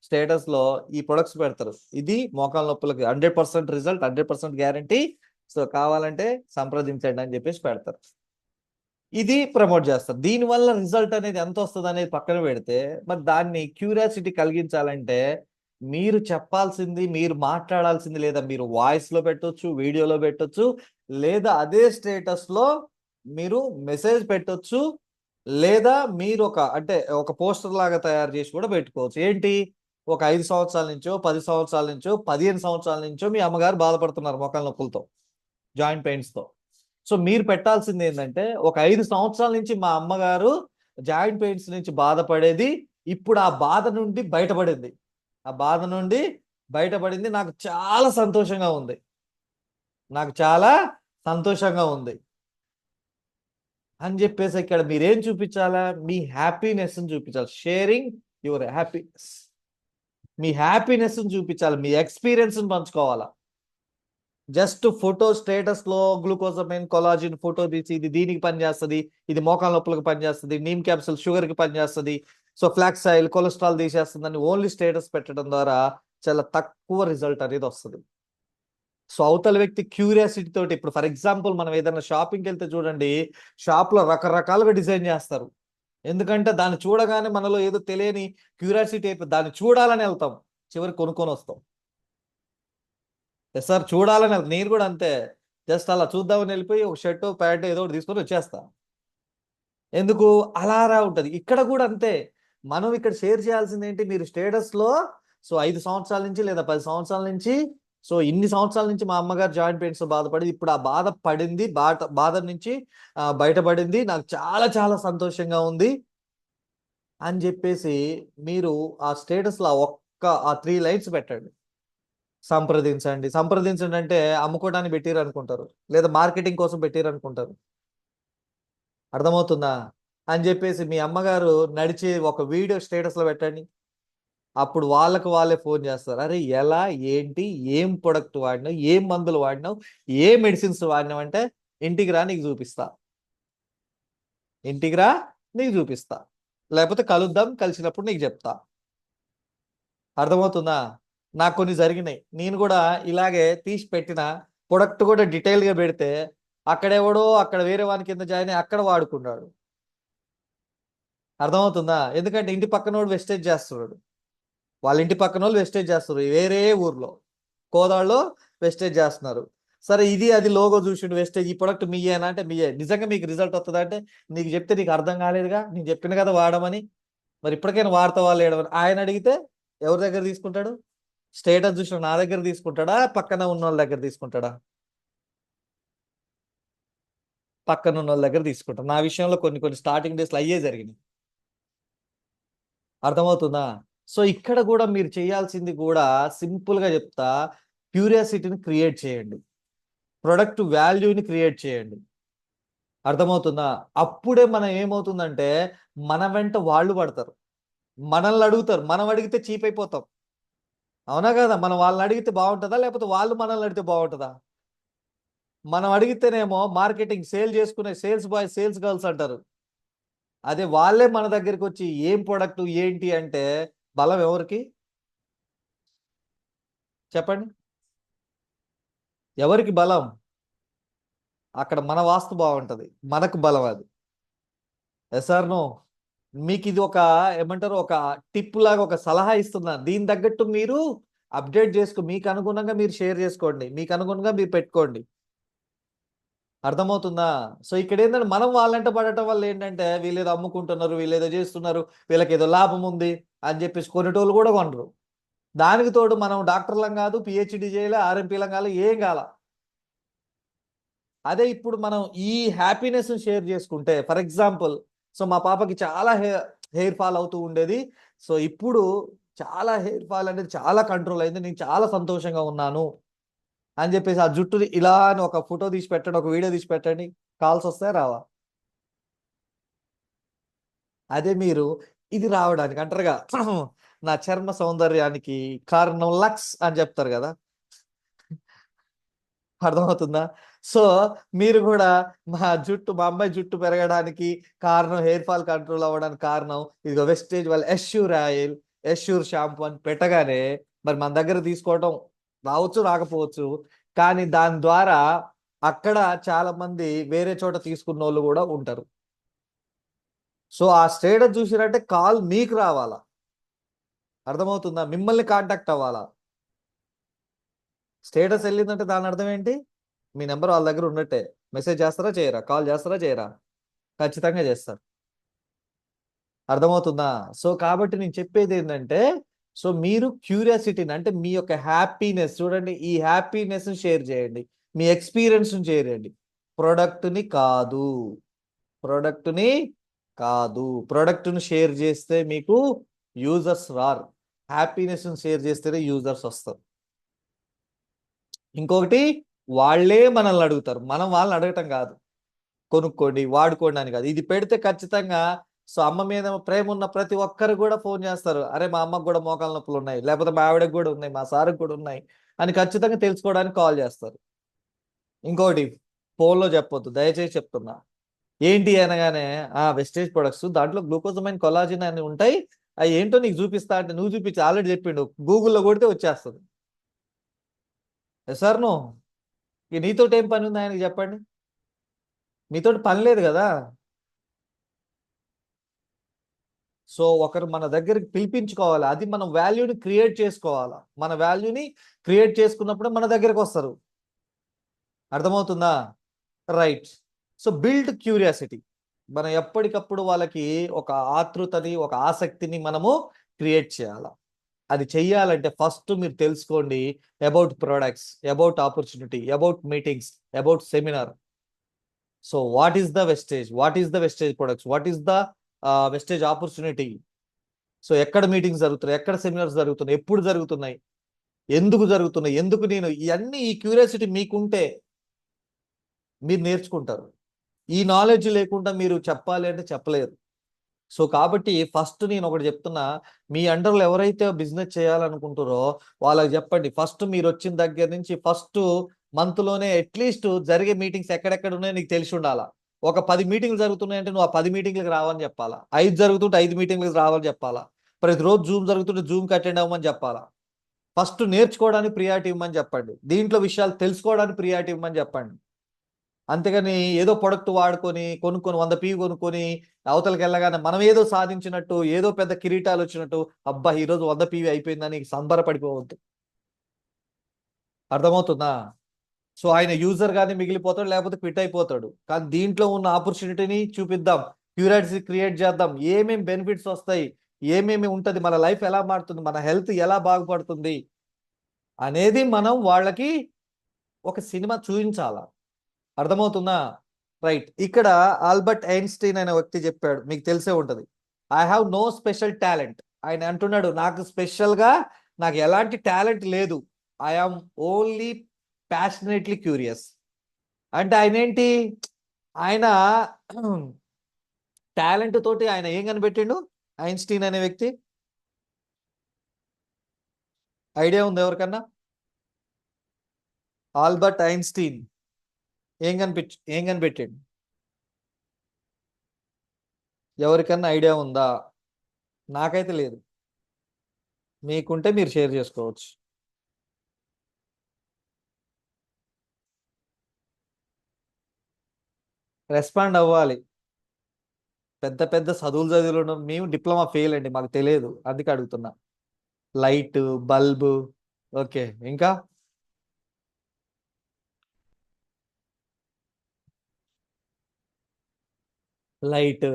స్టేటస్ లో ఈ ప్రొడక్ట్స్ పెడతారు. ఇది మోకాల నొప్పులకి 100% రిజల్ట్, 100% గ్యారంటీ. సో కావాలంటే సంప్రదించండి అని చెప్పేసి పెడతారు, ఇది ప్రమోట్ చేస్తారు. దీనివల్ల రిజల్ట్ అనేది ఎంత వస్తుంది అనేది పక్కన పెడితే, మరి దాన్ని క్యూరియాసిటీ కలిగించాలంటే మీరు చెప్పాల్సింది, మీరు మాట్లాడాల్సింది, లేదా మీరు వాయిస్ లో పెట్టొచ్చు, వీడియోలో పెట్టొచ్చు, లేదా అదే స్టేటస్ లో మీరు మెసేజ్ పెట్టొచ్చు, లేదా మీరు ఒక పోస్టర్ లాగా తయారు చేసి కూడా పెట్టుకోవచ్చు. ఏంటి, ఒక 5 సంవత్సరాల నుంచో 10 సంవత్సరాల నుంచో 15 సంవత్సరాల నుంచో మీ అమ్మగారు బాధపడుతున్నారు మోకాళ్ళ నొప్పులతో, జాయింట్ పెయిన్స్ తో. సో మీరు పెట్టాల్సింది ఏంటంటే, ఒక 5 సంవత్సరాల నుంచి మా అమ్మగారు జాయింట్ పెయిన్స్ నుంచి బాధపడేది, ఇప్పుడు ఆ బాధ నుండి బయటపడింది, ఆ బాధ నుండి బయటపడింది, నాకు చాలా సంతోషంగా ఉంది, నాకు చాలా సంతోషంగా ఉంది అని చెప్పేసి ఇక్కడ మీరేం చూపించాలా, మీ హ్యాపీనెస్ చూపించాలి. Sharing your happiness, me happiness చూపించాలి, మీ ఎక్స్పీరియన్స్ పంచుకోవాలా. జస్ట్ ఫోటో స్టేటస్ లో గ్లూకోజమైన్, కొలాజిన్ ఫోటో తీసి ఇది దీనికి పనిచేస్తుంది, ఇది మోకాల నొప్పులకు పనిచేస్తుంది, నీమ్ క్యాప్సూల్ షుగర్ కి పనిచేస్తుంది, సో ఫ్లాక్స్ ఆయిల్ కొలెస్ట్రాల్ తీసేస్తుందని ఓన్లీ స్టేటస్ పెట్టడం ద్వారా చాలా తక్కువ రిజల్ట్ అనేది వస్తుంది. సో అవతల వ్యక్తి క్యూరియాసిటీ తోటి, ఇప్పుడు ఫర్ ఎగ్జాంపుల్ మనం ఏదైనా షాపింగ్కి వెళ్తే చూడండి, షాప్ లో రకరకాలుగా డిజైన్ చేస్తారు, ఎందుకంటే దాన్ని చూడగానే మనలో ఏదో తెలియని క్యూరియాసిటీ అయిపోయి దాన్ని చూడాలని వెళ్తాం, చివరి కొనుక్కొని వస్తాం. సార్ చూడాలని నేను కూడా అంతే, జస్ట్ అలా చూద్దామని వెళ్ళిపోయి ఒక షర్ట్ ప్యాంట్ ఏదో ఒకటి తీసుకొని వచ్చేస్తా. ఎందుకు అలారా ఉంటుంది. ఇక్కడ కూడా అంతే, మనం ఇక్కడ షేర్ చేయాల్సింది ఏంటి, మీరు స్టేటస్ లో సో 5 సంవత్సరాల నుంచి లేదా 10 సంవత్సరాల నుంచి, సో ఇన్ని సంవత్సరాల నుంచి మా అమ్మగారు జాయింట్ పెయిన్స్ బాధపడి ఇప్పుడు ఆ బాధ పడింది, బాధ నుంచి బయటపడింది, నాకు చాలా చాలా సంతోషంగా ఉంది అని చెప్పేసి మీరు ఆ స్టేటస్ లో ఆ 3 లైన్స్ పెట్టండి. సంప్రదించండి అంటే అమ్ముకోవడానికి పెట్టారు అనుకుంటారు, లేదా మార్కెటింగ్ కోసం పెట్టారు అనుకుంటారు, అర్థమవుతుందా? అని చెప్పేసి మీ అమ్మగారు నడిచి ఒక వీడియో స్టేటస్ లో పెట్టండి, అప్పుడు వాళ్ళే ఫోన్ చేస్తారు, అరే ఎలా ఏంటి, ఏం ప్రొడక్ట్ వాడినావు, ఏం మందులు వాడినావు, ఏ మెడిసిన్స్ వాడినావు అంటే, ఇంటికి రా నీకు చూపిస్తా, ఇంటికి రా నీకు చూపిస్తా, లేకపోతే కలుద్దాం, కలిసినప్పుడు నీకు చెప్తా. అర్థమవుతుందా? నాకు కొన్ని జరిగినాయి, నేను కూడా ఇలాగే తీసి పెట్టిన ప్రొడక్ట్ కూడా డీటెయిల్ గా పెడితే అక్కడ వేరే వాని కింద జాయిన్ అయ్యి అక్కడ వాడుకున్నాడు. అర్థమవుతుందా? ఎందుకంటే ఇంటి పక్కనోడు వెస్టేజ్ చేస్తున్నాడు, వాళ్ళ ఇంటి పక్కన వాళ్ళు వెస్టేజ్ చేస్తారు, వేరే ఊర్లో కోదాళ్ళలో వెస్టేజ్ చేస్తున్నారు. సరే ఇది అది లోగో చూసిండు వెస్టేజ్, ఈ ప్రొడక్ట్ మీయేనా అంటే మీయే. నిజంగా మీకు రిజల్ట్ వస్తుందా అంటే, నీకు చెప్తే నీకు అర్థం కాలేదుగా, నేను చెప్పిన కదా వాడమని, మరి ఇప్పటికైనా వాడతావా లేడమని ఆయన అడిగితే ఎవరి దగ్గర తీసుకుంటాడు? స్టేటస్ చూసిన నా దగ్గర తీసుకుంటాడా, పక్కన ఉన్న వాళ్ళ దగ్గర తీసుకుంటాడా? పక్కన ఉన్న వాళ్ళ దగ్గర తీసుకుంటాడు. నా విషయంలో కొన్ని స్టార్టింగ్ డేస్లో అయ్యే జరిగినాయి. అర్థమవుతుందా? సో ఇక్కడ కూడా మీరు చేయాల్సింది కూడా సింపుల్ గా చెప్తా, క్యూరియాసిటీని క్రియేట్ చేయండి, ప్రొడక్ట్ వాల్యూని క్రియేట్ చేయండి. అర్థమవుతుందా? అప్పుడే మనం ఏమవుతుందంటే మన వెంట వాళ్ళు పడతారు, మనల్ని అడుగుతారు, మనం అడిగితే చీప్ అయిపోతాం, అవునా కదా? మనం వాళ్ళని అడిగితే బాగుంటుందా, లేకపోతే వాళ్ళు మనల్ని అడిగితే బాగుంటుందా? మనం అడిగితేనేమో మార్కెటింగ్ సేల్ చేసుకునే సేల్స్ బాయ్ సేల్స్ గర్ల్స్ అంటారు, అదే వాళ్ళే మన దగ్గరికి వచ్చి ఏం ప్రొడక్ట్ ఏంటి అంటే బలం ఎవరికి చెప్పండి? ఎవరికి బలం? అక్కడ మన వాస్తు బాగుంటది, మనకు బలం అది. Yes or no? మీకు ఇది ఏమంటారు, ఒక టిప్ లాగా ఒక సలహా ఇస్తున్నా, దీని తగ్గట్టు మీరు అప్డేట్ చేసుకో, మీకు అనుగుణంగా మీరు షేర్ చేసుకోండి, మీకు అనుగుణంగా మీరు పెట్టుకోండి. అర్థమవుతుందా? సో ఇక్కడ ఏంటంటే మనం వాళ్ళంట పడటం వల్ల ఏంటంటే వీళ్ళు ఏదో అమ్ముకుంటున్నారు, వీళ్ళు ఏదో చేస్తున్నారు, వీళ్ళకి ఏదో లాభం ఉంది అని చెప్పేసి కొనేటోళ్ళు కూడా కొనరు. దానికి తోడు మనం డాక్టర్లం కాదు, పిహెచ్డి చేయలే, ఆర్ఎంపీలం కాదు, ఏం కాల, అదే ఇప్పుడు మనం ఈ హ్యాపీనెస్ షేర్ చేసుకుంటే, ఫర్ ఎగ్జాంపుల్, సో మా పాపకి చాలా హెయిర్ ఫాల్ అవుతూ ఉండేది. సో ఇప్పుడు చాలా హెయిర్ ఫాల్ అనేది చాలా కంట్రోల్ అయింది, నేను చాలా సంతోషంగా ఉన్నాను అని చెప్పేసి ఆ జుట్టుని ఇలా అని ఒక ఫోటో తీసి పెట్టండి, ఒక వీడియో తీసి పెట్టండి, కాల్స్ వస్తాయి రావా? అదే మీరు ఇది రావడానికి అంటారుగా నా చర్మ సౌందర్యానికి కారణం లక్స్ అని చెప్తారు కదా, అర్థమవుతుందా? సో మీరు కూడా మా అమ్మాయి జుట్టు పెరగడానికి కారణం, హెయిర్ ఫాల్ కంట్రోల్ అవ్వడానికి కారణం ఇదిగో వెస్టేజ్ వాళ్ళ ఎష్యూర్ ఆయిల్, ఎష్యూర్ షాంపూ అని పెట్టగానే మరి మన దగ్గర తీసుకోవటం రావచ్చు రాకపోవచ్చు, కానీ దాని ద్వారా అక్కడ చాలా మంది వేరే చోట తీసుకున్న వాళ్ళు కూడా ఉంటారు. సో ఆ స్టేటస్ చూసిరంటే కాల్ మీకు రావాలా, అర్థమవుతుందా? మిమ్మల్ని కాంటాక్ట్ అవ్వాలా. స్టేటస్ వెళ్ళిందంటే దాని అర్థం ఏంటి? మీ నెంబర్ వాళ్ళ దగ్గర ఉన్నట్టే. మెసేజ్ చేస్తారా చేయరా, కాల్ చేస్తారా చేయరా? ఖచ్చితంగా చేస్తారు. అర్థమవుతుందా? సో కాబట్టి నేను చెప్పేది ఏంటంటే, సో మీరు క్యూరియాసిటీని అంటే మీ యొక్క హ్యాపీనెస్ చూడండి, ఈ హ్యాపీనెస్ షేర్ చేయండి, మీ ఎక్స్పీరియన్స్ షేర్ చేయండి. ప్రొడక్ట్ని కాదు, ప్రొడక్ట్ని కాదు, ప్రొడక్ట్ని షేర్ చేస్తే మీకు యూజర్స్ రారు, హ్యాపీనెస్ షేర్ చేస్తేనే యూజర్స్ వస్తారు. ఇంకొకటి, వాళ్ళే మనల్ని అడుగుతారు, మనం వాళ్ళని అడగటం కాదు. కొనుక్కోండి వాడుకోండి అని కాదు, ఇది పెడితే ఖచ్చితంగా సో అమ్మ మీద ప్రేమ ఉన్న ప్రతి ఒక్కరు కూడా ఫోన్ చేస్తారు, అరే మా అమ్మకు కూడా మోకాల నొప్పులు ఉన్నాయి, లేకపోతే మా ఆవిడకి కూడా ఉన్నాయి, మా సార్కి కూడా ఉన్నాయి అని ఖచ్చితంగా తెలుసుకోవడానికి కాల్ చేస్తారు. ఇంకోటి, ఫోన్లో చెప్పొద్దు దయచేసి చెప్తున్నా. ఏంటి అనగానే వెస్టేజ్ ప్రొడక్ట్స్ దాంట్లో గ్లూకోజమైన్ కొలాజిన్ అని ఉంటాయి, అవి ఏంటో నీకు చూపిస్తా అంటే నువ్వు చూపించి ఆల్రెడీ చెప్పిండు, గూగుల్లో కొడితే వచ్చేస్తుంది. సార్ నో, ఇక నీతోటి ఏం పని ఉంది ఆయనకి చెప్పండి, మీతోటి పని లేదు కదా. సో ఒకరు మన దగ్గరికి పిలిపించుకోవాలి, అది మనం వాల్యూని క్రియేట్ చేసుకోవాలా, మన వాల్యూని క్రియేట్ చేసుకున్నప్పుడే మన దగ్గరకు వస్తారు. అర్థమవుతుందా? రైట్. సో బిల్డ్ క్యూరియాసిటీ, మనం ఎప్పటికప్పుడు వాళ్ళకి ఒక ఆతృతని, ఒక ఆసక్తిని మనము క్రియేట్ చేయాలి. అది చెయ్యాలంటే ఫస్ట్ మీరు తెలుసుకోండి about products, about opportunity, about meetings, about seminar. So what is the wastage, what is the wastage products, what is the wastage opportunity. So ఎక్కడ మీటింగ్స్ జరుగుతున్నాయి, ఎక్కడ సెమినార్స్ జరుగుతున్నాయి, ఎప్పుడు జరుగుతున్నాయి, ఎందుకు జరుగుతున్నాయి, ఎందుకు నేను ఇవన్నీ, ఈ క్యూరియాసిటీ మీకుంటే మీరు నేర్చుకుంటారు. ఈ నాలెడ్జ్ లేకుండా మీరు చెప్పాలి అంటే చెప్పలేరు. సో కాబట్టి ఫస్ట్ నేను ఒకటి చెప్తున్నా, మీ అండర్లో ఎవరైతే బిజినెస్ చేయాలనుకుంటారో వాళ్ళకి చెప్పండి, ఫస్ట్ మీరు వచ్చిన దగ్గర నుంచి ఫస్ట్ మంత్లోనే అట్లీస్ట్ జరిగే మీటింగ్స్ ఎక్కడెక్కడ ఉన్నాయో నీకు తెలిసి ఉండాలా. ఒక 10 మీటింగ్లు జరుగుతున్నాయంటే నువ్వు ఆ 10 మీటింగ్లకు రావని చెప్పాలా, 5 జరుగుతుంటే 5 మీటింగ్లకు రావాలని చెప్పాలా, ప్రతిరోజు జూమ్ జరుగుతుంటే జూమ్కి అటెండ్ అవ్వమని చెప్పాలా. ఫస్ట్ నేర్చుకోవడానికి ప్రియారిటీ ఇవ్వమని చెప్పండి, దీంట్లో విషయాలు తెలుసుకోవడానికి ప్రియారిటీ ఇవ్వమని చెప్పండి. అంతేగాని ఏదో ప్రొడక్ట్ వాడుకొని కొనుక్కొని 100 పీ కొనుక్కొని అవతలకి వెళ్ళగానే మనం ఏదో సాధించినట్టు, ఏదో పెద్ద కిరీటాలు వచ్చినట్టు, అబ్బా ఈరోజు 100 పీవీ అయిపోయిందని సంబరపడిపోవద్దు. అర్థమవుతుందా? సో ఆయన యూజర్ గానే మిగిలిపోతాడు, లేకపోతే క్విట్ అయిపోతాడు. కానీ దీంట్లో ఉన్న ఆపర్చునిటీని చూపిద్దాం, క్యూరియాసిటీ క్రియేట్ చేద్దాం, ఏమేమి బెనిఫిట్స్ వస్తాయి, ఏమేమి ఉంటది, మన లైఫ్ ఎలా మారుతుంది, మన హెల్త్ ఎలా బాగుపడుతుంది అనేది మనం వాళ్ళకి ఒక సినిమా చూపించాలా. అర్థమవుతుందా? రైట్. ఇక్కడ ఆల్బర్ట్ ఐన్స్టీన్ అనే వ్యక్తి చెప్పాడు, మీకు తెలిసే ఉంటది, I have no special talent. ఆయన అంటున్నాడు, నాకు స్పెషల్ గా నాకు ఎలాంటి టాలెంట్ లేదు, I am only passionately curious. అంటే ఆయన ఏంటి, ఆయన టాలెంట్ తోటి ఆయన ఏం కనిపెట్టిండు, ఐన్స్టీన్ అనే వ్యక్తి? ఐడియా ఉంది ఎవరికన్నా? ఆల్బర్ట్ ఐన్స్టీన్ ఏం కనిపెట్టిండు? ఎవరికన్నా ఐడియా ఉందా? నాకైతే లేదు, మీకుంటే మీరు షేర్ చేసుకోవచ్చు. రెస్పాండ్ అవ్వాలి. పెద్ద పెద్ద చదువులు చదివిన మేము డిప్లొమా ఫెయిల్ అండి, మాకు తెలియదు, అందుకే అడుగుతున్నా. లైట్, బల్బు, ఓకే, ఇంకా లైట్,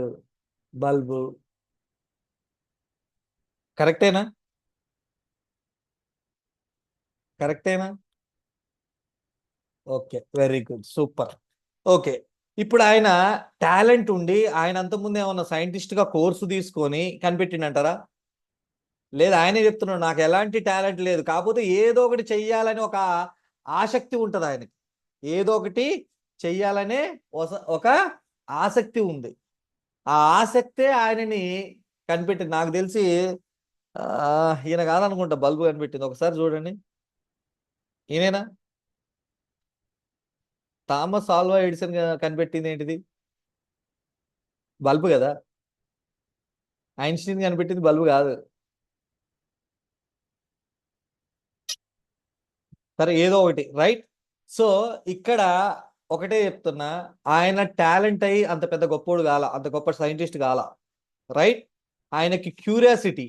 బల్బు, కరెక్టేనా? కరెక్టేనా? Okay, very good, super. Okay. ఇప్పుడు ఆయన టాలెంట్ ఉండి ఆయన అంతకుముందు ఏమన్నా సైంటిస్ట్ గా కోర్సు తీసుకొని కనిపెట్టిండంటారా? లేదు, ఆయనే చెప్తున్నాడు నాకు ఎలాంటి టాలెంట్ లేదు, కాకపోతే ఏదో ఒకటి చెయ్యాలని ఒక ఆసక్తి ఉంటది ఆయనకి. ఏదో ఒకటి చెయ్యాలనే ఒక ఆసక్తి ఉంది. ఆ ఆసక్తే ఆయనని కనిపెట్టింది. నాకు తెలిసి ఈయన కాదనుకుంటా బల్బు కనిపెట్టింది. ఒకసారి చూడండి, ఈయనేనా? థామస్ ఆల్వా ఎడిసన్ కనిపెట్టింది ఏంటిది? బల్బు కదా. ఐన్స్టీన్ కనిపెట్టింది బల్బు కాదు. సరే, ఏదో ఒకటి, రైట్. సో ఇక్కడ ఒకటే చెప్తున్నా, ఆయన టాలెంట్ అయ్యి అంత పెద్ద గొప్పోడు కాల, అంత గొప్ప సైంటిస్ట్ కాల, రైట్. ఆయనకి క్యూరియాసిటీ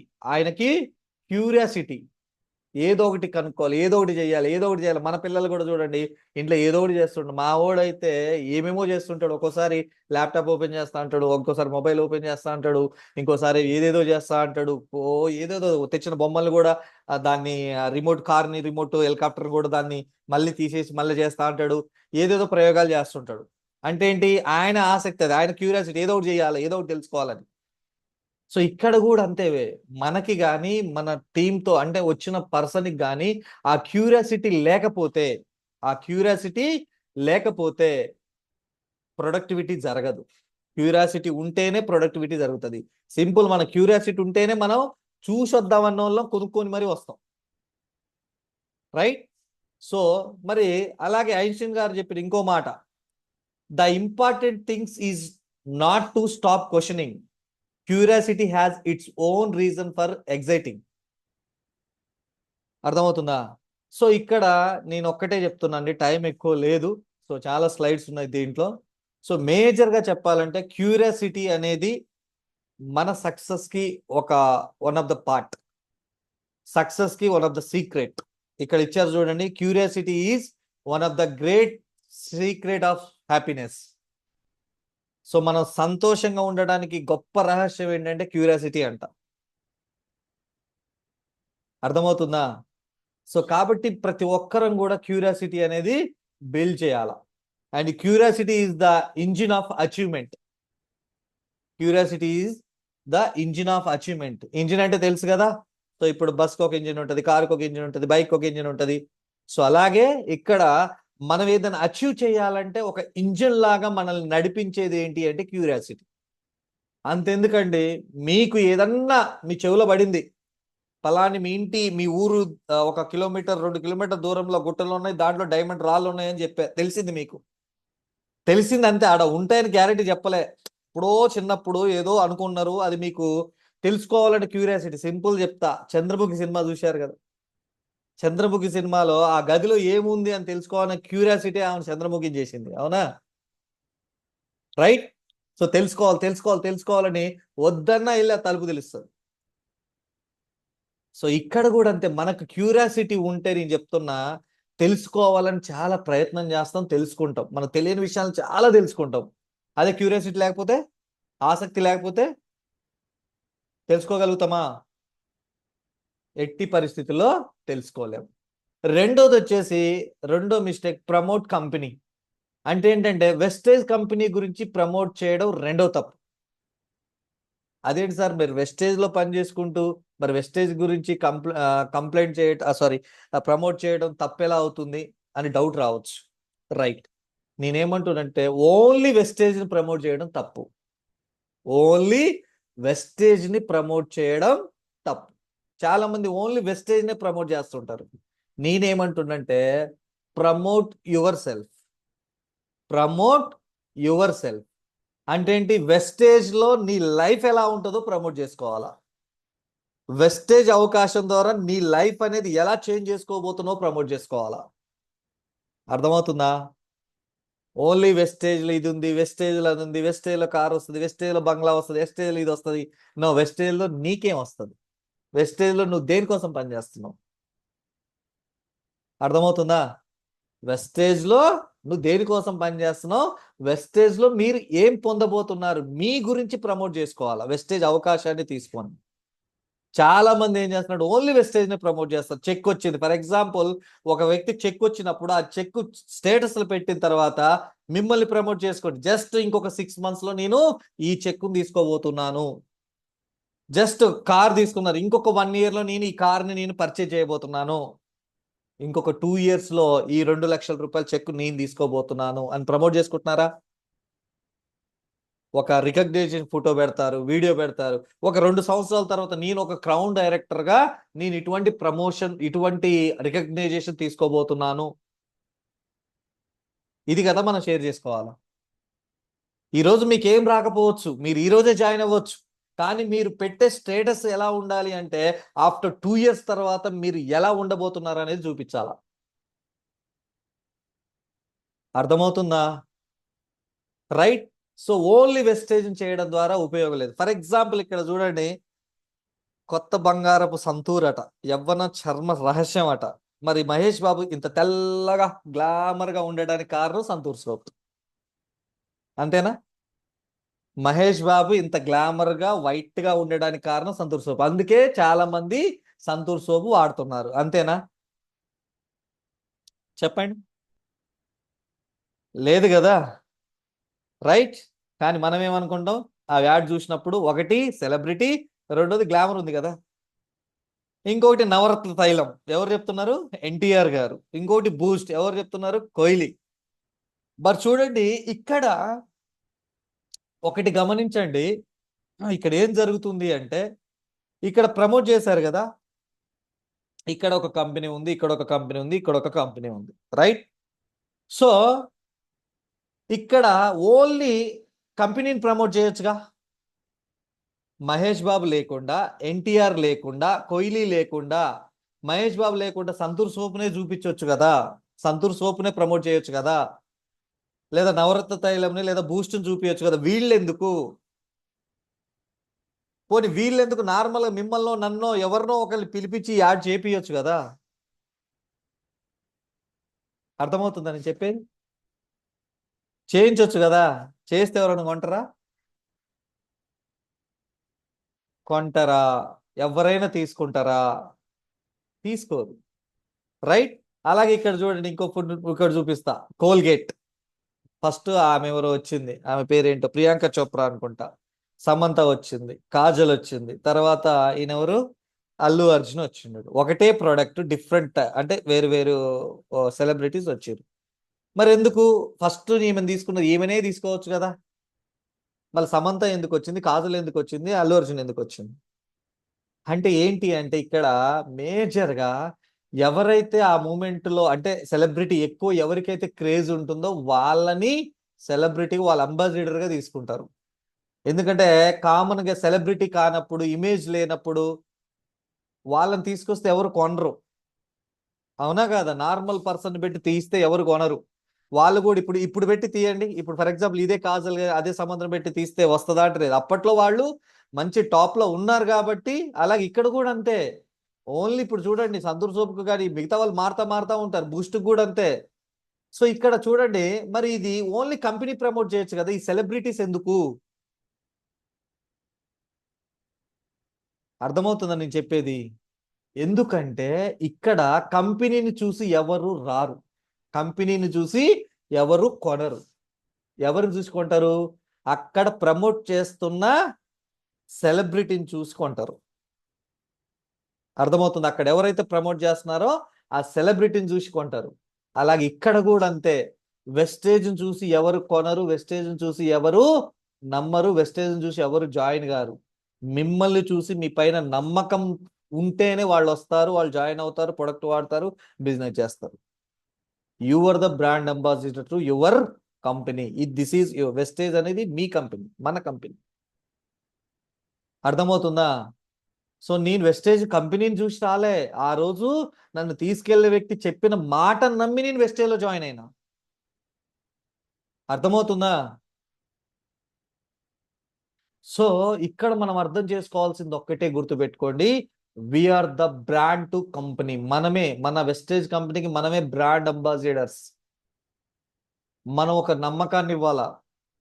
ఏదో ఒకటి కనుక్కోవాలి, ఏదో ఒకటి చేయాలి, ఏదో ఒకటి చేయాలి. మన పిల్లలు కూడా చూడండి, ఇంట్లో ఏదో ఒకటి చేస్తుంటాడు. మా వాడైతే ఏమేమో చేస్తుంటాడు. ఒక్కోసారి ల్యాప్టాప్ ఓపెన్ చేస్తా అంటాడు, ఇంకోసారి మొబైల్ ఓపెన్ చేస్తా అంటాడు, ఇంకోసారి ఏదేదో చేస్తా అంటాడు. ఏదేదో తెచ్చిన బొమ్మలు కూడా దాన్ని రిమోట్ కార్ని, రిమోట్ హెలికాప్టర్ కూడా దాన్ని మళ్ళీ తీసేసి మళ్ళీ చేస్తా అంటాడు. ఏదేదో ప్రయోగాలు చేస్తుంటాడు. అంటే ఏంటి? ఆయన ఆసక్తి, అది ఆయన క్యూరియాసిటీ, ఏదో ఒకటి చేయాలి, ఏదో ఒకటి తెలుసుకోవాలని. సో ఇక్కడ కూడా అంతే, మనకి కానీ మన టీంతో అంటే వచ్చిన పర్సన్కి కానీ ఆ క్యూరియాసిటీ లేకపోతే ప్రొడక్టివిటీ జరగదు. క్యూరియాసిటీ ఉంటేనే ప్రొడక్టివిటీ జరుగుతుంది. సింపుల్, మన క్యూరియాసిటీ ఉంటేనే మనం చూసొద్దామన్న వాళ్ళం కొనుక్కొని మరీ వస్తాం, రైట్. సో మరి అలాగే ఐన్స్టీన్ గారు చెప్పిన ఇంకో మాట, the important things is not to stop questioning, curiosity has its own reason for exciting. అర్థమవుతుందా? సో ఇక్కడ నేను ఒక్కటే చెప్తున్నానండి, టైం ఎక్కువ లేదు, సో చాలా స్లైడ్స్ ఉన్నాయి దీంట్లో. సో మేజర్గా చెప్పాలంటే క్యూరియాసిటీ అనేది మన సక్సెస్కి వన్ ఆఫ్ ద పార్ట్, సక్సెస్కి వన్ ఆఫ్ ద సీక్రెట్. ఇక్కడ ఇచ్చారు చూడండి, curiosity is one of the great secret of happiness. So మనం సంతోషంగా ఉండడానికి గొప్ప రహస్యం ఏంటంటే క్యూరియాసిటీ అంట. అర్థమవుతుందా? సో కాబట్టి ప్రతి ఒక్కరం కూడా క్యూరియాసిటీ అనేది బిల్డ్ చేయాల. And curiosity is the engine of achievement. Curiosity is the engine of achievement. Engine అంటే తెలుసు కదా. సో ఇప్పుడు బస్కి ఒక ఇంజిన్ ఉంటుంది, కారుకి ఒక ఇంజిన్ ఉంటుంది, బైక్ ఒక ఇంజిన్ ఉంటుంది. సో అలాగే ఇక్కడ మనం ఏదైనా అచీవ్ చేయాలంటే ఒక ఇంజిన్ లాగా మనల్ని నడిపించేది ఏంటి అంటే క్యూరియాసిటీ. అంతెందుకండి, మీకు ఏదన్నా మీ చెవిలో పడింది, పలాని మీ ఊరు 1 కిలోమీటర్ 2 కిలోమీటర్ దూరంలో గుట్టలు ఉన్నాయి, దాంట్లో డైమండ్ రాళ్ళు ఉన్నాయని తెలిసింది, మీకు తెలిసింది అంతే. ఆడ ఉంటాయని గ్యారెంటీ చెప్పలే. ఇప్పుడో చిన్నప్పుడు ఏదో అనుకున్నారు, అది మీకు తెలుసుకోవాలంటే క్యూరియాసిటీ. సింపుల్ చెప్తా, చంద్రముఖి సినిమా చూశారు కదా. చంద్రముఖి సినిమాలో ఆ గదిలో ఏముంది అని తెలుసుకోవాలని క్యూరియాసిటీ ఆమె చంద్రముఖి చేసింది, అవునా? రైట్. సో తెలుసుకోవాలని వద్దన్నా వెళ్ళి ఆ తలుపు తెలుస్తుంది. సో ఇక్కడ కూడా అంతే, మనకు క్యూరియాసిటీ ఉంటే నేను చెప్తున్నా, తెలుసుకోవాలని చాలా ప్రయత్నం చేస్తాం, తెలుసుకుంటాం, మనకు తెలియని విషయాలు చాలా తెలుసుకుంటాం. అదే క్యూరియాసిటీ లేకపోతే, ఆసక్తి లేకపోతే తెలుసుకోగలుగుతామా? ఎట్టి పరిస్థితుల్లో తెలుసుకోలేము. రెండో మిస్టేక్, ప్రమోట్ కంపెనీ. అంటే ఏంటంటే వెస్టేజ్ కంపెనీ గురించి ప్రమోట్ చేయడం రెండో తప్పు. అదేంటి సార్, మీరు వెస్టేజ్లో పని చేసుకుంటూ మరి వెస్టేజ్ గురించి కంప్లైంట్ ప్రమోట్ చేయడం తప్పెలా అవుతుంది అని డౌట్ రావచ్చు, రైట్. నేనేమంటున్నంటే ఓన్లీ వెస్టేజ్ని ప్రమోట్ చేయడం తప్పు. ఓన్లీ వెస్టేజ్ని ప్రమోట్ చేయడం తప్పు. చాలా మంది ఓన్లీ వెస్టేజ్నే ప్రమోట్ చేస్తుంటారు. నేనేమంటున్నంటే ప్రమోట్ యువర్ సెల్ఫ్. అంటే ఏంటి? వెస్టేజ్లో నీ లైఫ్ ఎలా ఉంటుందో ప్రమోట్ చేసుకోవాలా. వెస్టేజ్ అవకాశం ద్వారా నీ లైఫ్ అనేది ఎలా చేంజ్ చేసుకోబోతున్నావు ప్రమోట్ చేసుకోవాలా. అర్థమవుతుందా? ఓన్లీ వెస్టేజ్లో ఇది ఉంది, వెస్టేజ్లో అది ఉంది, వెస్టేజ్లో కార్ వస్తుంది, వెస్టేజ్లో బంగ్లా వస్తుంది, వెస్టేజ్లో ఇది వస్తుంది. వెస్టేజ్లో నీకేం వస్తుంది? వెస్టేజ్లో నువ్వు దేనికోసం పనిచేస్తున్నావు? అర్థమవుతుందా? వెస్టేజ్లో నువ్వు దేనికోసం పనిచేస్తున్నావు, వెస్టేజ్లో మీరు ఏం పొందబోతున్నారు, మీ గురించి ప్రమోట్ చేసుకోవాలా వెస్టేజ్ అవకాశాన్ని తీసుకొని. చాలా మంది ఏం చేస్తున్నాడు, ఓన్లీ వెస్టేజ్ ని ప్రమోట్ చేస్తారు. చెక్ వచ్చింది, ఫర్ ఎగ్జాంపుల్ ఒక వ్యక్తి చెక్ వచ్చినప్పుడు ఆ చెక్ స్టేటస్ లో పెట్టిన తర్వాత మిమ్మల్ని ప్రమోట్ చేసుకోండి. జస్ట్ ఇంకొక 6 months లో నేను ఈ చెక్ తీసుకోబోతున్నాను. జస్ట్ కార్ తీసుకున్నారు, ఇంకొక 1 year లో నేను ఈ కార్ని నేను పర్చేజ్ చేయబోతున్నాను. ఇంకొక 2 years లో ఈ 2 లక్షల రూపాయల చెక్ నేను తీసుకోబోతున్నాను అని ప్రమోట్ చేసుకుంటున్నారా? ఒక రికగ్నిషన్ ఫోటో పెడతారు, వీడియో పెడతారు. ఒక 2 సంవత్సరాల తర్వాత నేను ఒక క్రౌన్ డైరెక్టర్ గా నేను ఇటువంటి ప్రమోషన్, ఇటువంటి రికగ్నైజేషన్ తీసుకోబోతున్నాను. ఇది కదా మనం షేర్ చేసుకోవాలా. ఈరోజు మీకు ఏం రాకపోవచ్చు, మీరు ఈ రోజే జాయిన్ అవ్వచ్చు, కానీ మీరు పెట్టే స్టేటస్ ఎలా ఉండాలి అంటే ఆఫ్టర్ 2 years తర్వాత మీరు ఎలా ఉండబోతున్నారు అనేది చూపించాలా. అర్థమవుతుందా? రైట్. సో ఓన్లీ వెస్టేజ్ చేయడం ద్వారా ఉపయోగం లేదు. ఫర్ ఎగ్జాంపుల్ ఇక్కడ చూడండి, కొత్త బంగారపు సంతూరట, యవ్వన చర్మ రహస్యం అట. మరి మహేష్ బాబు ఇంత తెల్లగా గ్లామర్ గా ఉండడానికి కారణం సంతూర్ సోప్. అంతేనా? మహేష్ బాబు ఇంత గ్లామర్ గా వైట్ గా ఉండడానికి కారణం సంతూర్ సోప్. అందుకే చాలా మంది సంతూర్ సోపు వాడుతున్నారు. అంతేనా? చెప్పండి. లేదు కదా. రైట్. కానీ మనం ఏమనుకుంటాం, ఆ యాడ్ చూసినప్పుడు ఒకటి సెలబ్రిటీ, రెండోది గ్లామర్ ఉంది కదా. ఇంకొకటి నవరత్న తైలం, ఎవరు చెప్తున్నారు? ఎన్టీఆర్ గారు. ఇంకొకటి బూస్ట్, ఎవరు చెప్తున్నారు? కోహ్లీ. మరి చూడండి ఇక్కడ ఒకటి గమనించండి, ఇక్కడ ఏం జరుగుతుంది అంటే ఇక్కడ ప్రమోట్ చేశారు కదా, ఇక్కడ ఒక కంపెనీ ఉంది, ఇక్కడ ఒక కంపెనీ ఉంది, ఇక్కడ ఒక కంపెనీ ఉంది. రైట్. సో ఇక్కడ ఓన్లీ కంపెనీని ప్రమోట్ చేయొచ్చుగా. మహేష్ బాబు లేకుండా, ఎన్టీఆర్ లేకుండా, కోహ్లీ లేకుండా, మహేష్ బాబు లేకుండా సంతూర్ సోపునే చూపించవచ్చు కదా, సంతూర్ సోపునే ప్రమోట్ చేయొచ్చు కదా, లేదా నవరత్న తైలంని లేదా బూస్ట్ని చూపించచ్చు కదా. వీళ్ళెందుకు? పోనీ వీళ్ళెందుకు? నార్మల్గా మిమ్మల్నో నన్నో ఎవరినో ఒకరిని పిలిపించి యాడ్ చేపియొచ్చు కదా. అర్థమవుతుందని చెప్పేది? చేయించవచ్చు కదా. చేస్తే ఎవరైనా కొంటారా? కొంటారా? ఎవరైనా తీసుకుంటారా? తీసుకోరు. రైట్. అలాగే ఇక్కడ చూడండి, ఇంకో ఫుడ్ ఇక్కడ చూపిస్తా. కోల్గేట్. ఫస్ట్ ఆమె ఎవరో వచ్చింది, ఆమె పేరేంటో ప్రియాంక చోప్రా అనుకుంటా. సమంత వచ్చింది, కాజల్ వచ్చింది, తర్వాత ఈయనెవరు, అల్లు అర్జున్ వచ్చిండు. ఒకటే ప్రోడక్ట్ డిఫరెంట్, అంటే వేరు వేరు సెలబ్రిటీస్ వచ్చారు. మరి ఎందుకు ఫస్ట్ ఈమెను తీసుకున్నది? ఈమెనే తీసుకోవచ్చు కదా. మళ్ళీ సమంత ఎందుకు వచ్చింది, కాజల్ ఎందుకు వచ్చింది, అల్లు అర్జున్ ఎందుకు వచ్చింది? అంటే ఏంటి అంటే ఇక్కడ మేజర్గా ఎవరైతే ఆ మూమెంట్ లో, అంటే సెలబ్రిటీ ఎక్కువ ఎవరికైతే క్రేజ్ ఉంటుందో వాళ్ళని సెలబ్రిటీ వాళ్ళ అంబాసిడర్ గా తీసుకుంటారు. ఎందుకంటే కామన్ గా సెలబ్రిటీ కానప్పుడు, ఇమేజ్ లేనప్పుడు వాళ్ళని తీసుకొస్తే ఎవరు కొనరు. అవునా కాదా? నార్మల్ పర్సన్ పెట్టి తీస్తే ఎవరు కొనరు. వాళ్ళు కూడా ఇప్పుడు ఇప్పుడు పెట్టి తీయండి, ఇప్పుడు ఫర్ ఎగ్జాంపుల్ ఇదే కాజల్ అదే సంబంధం పెట్టి తీస్తే వస్తుందా అంటే లేదు. అప్పట్లో వాళ్ళు మంచి టాప్ లో ఉన్నారు కాబట్టి. అలాగే ఇక్కడ కూడా అంతే. ఓన్లీ ఇప్పుడు చూడండి సంతూర్ సోప్కు కానీ మిగతా వాళ్ళు మారుతా ఉంటారు, బూస్ట్ కూడా అంతే. సో ఇక్కడ చూడండి, మరి ఇది ఓన్లీ కంపెనీ ప్రమోట్ చేయొచ్చు కదా, ఈ సెలబ్రిటీస్ ఎందుకు? అర్థమవుతుందని నేను చెప్పేది? ఎందుకంటే ఇక్కడ కంపెనీని చూసి ఎవరు రారు, కంపెనీని చూసి ఎవరు కొనరు. ఎవరిని చూసుకుంటారు? అక్కడ ప్రమోట్ చేస్తున్న సెలబ్రిటీని చూసుకుంటారు. అర్థమవుతుంది? అక్కడ ఎవరైతే ప్రమోట్ చేస్తున్నారో ఆ సెలబ్రిటీని చూసి కొంటారు. అలాగే ఇక్కడ కూడా అంతే. వెస్టేజ్ని చూసి ఎవరు కొనరు, వెస్టేజ్ని చూసి ఎవరు నమ్మరు, వెస్టేజ్ని చూసి ఎవరు జాయిన్ గారు. మిమ్మల్ని చూసి మీ పైన నమ్మకం ఉంటేనే వాళ్ళు వస్తారు, వాళ్ళు జాయిన్ అవుతారు, ప్రొడక్ట్ వాడతారు, బిజినెస్ చేస్తారు. You are the brand ambassador to your company. This is your wastage అనేది మీ కంపెనీ, మన కంపెనీ. అర్థమవుతుందా? సో నేను వెస్టేజ్ కంపెనీని చూసి రాలే, ఆ రోజు నన్ను తీసుకెళ్లే వ్యక్తి చెప్పిన మాటను నమ్మి నేను వెస్టేజ్లో జాయిన్ అయినా. అర్థమవుతుందా? సో ఇక్కడ మనం అర్థం చేసుకోవాల్సింది ఒక్కటే గుర్తుపెట్టుకోండి, we are the brand to company. మనమే, మన వెస్టేజ్ కంపెనీకి మనమే బ్రాండ్ అంబాసిడర్స్. మనం ఒక నమ్మకాన్ని ఇవ్వాలా.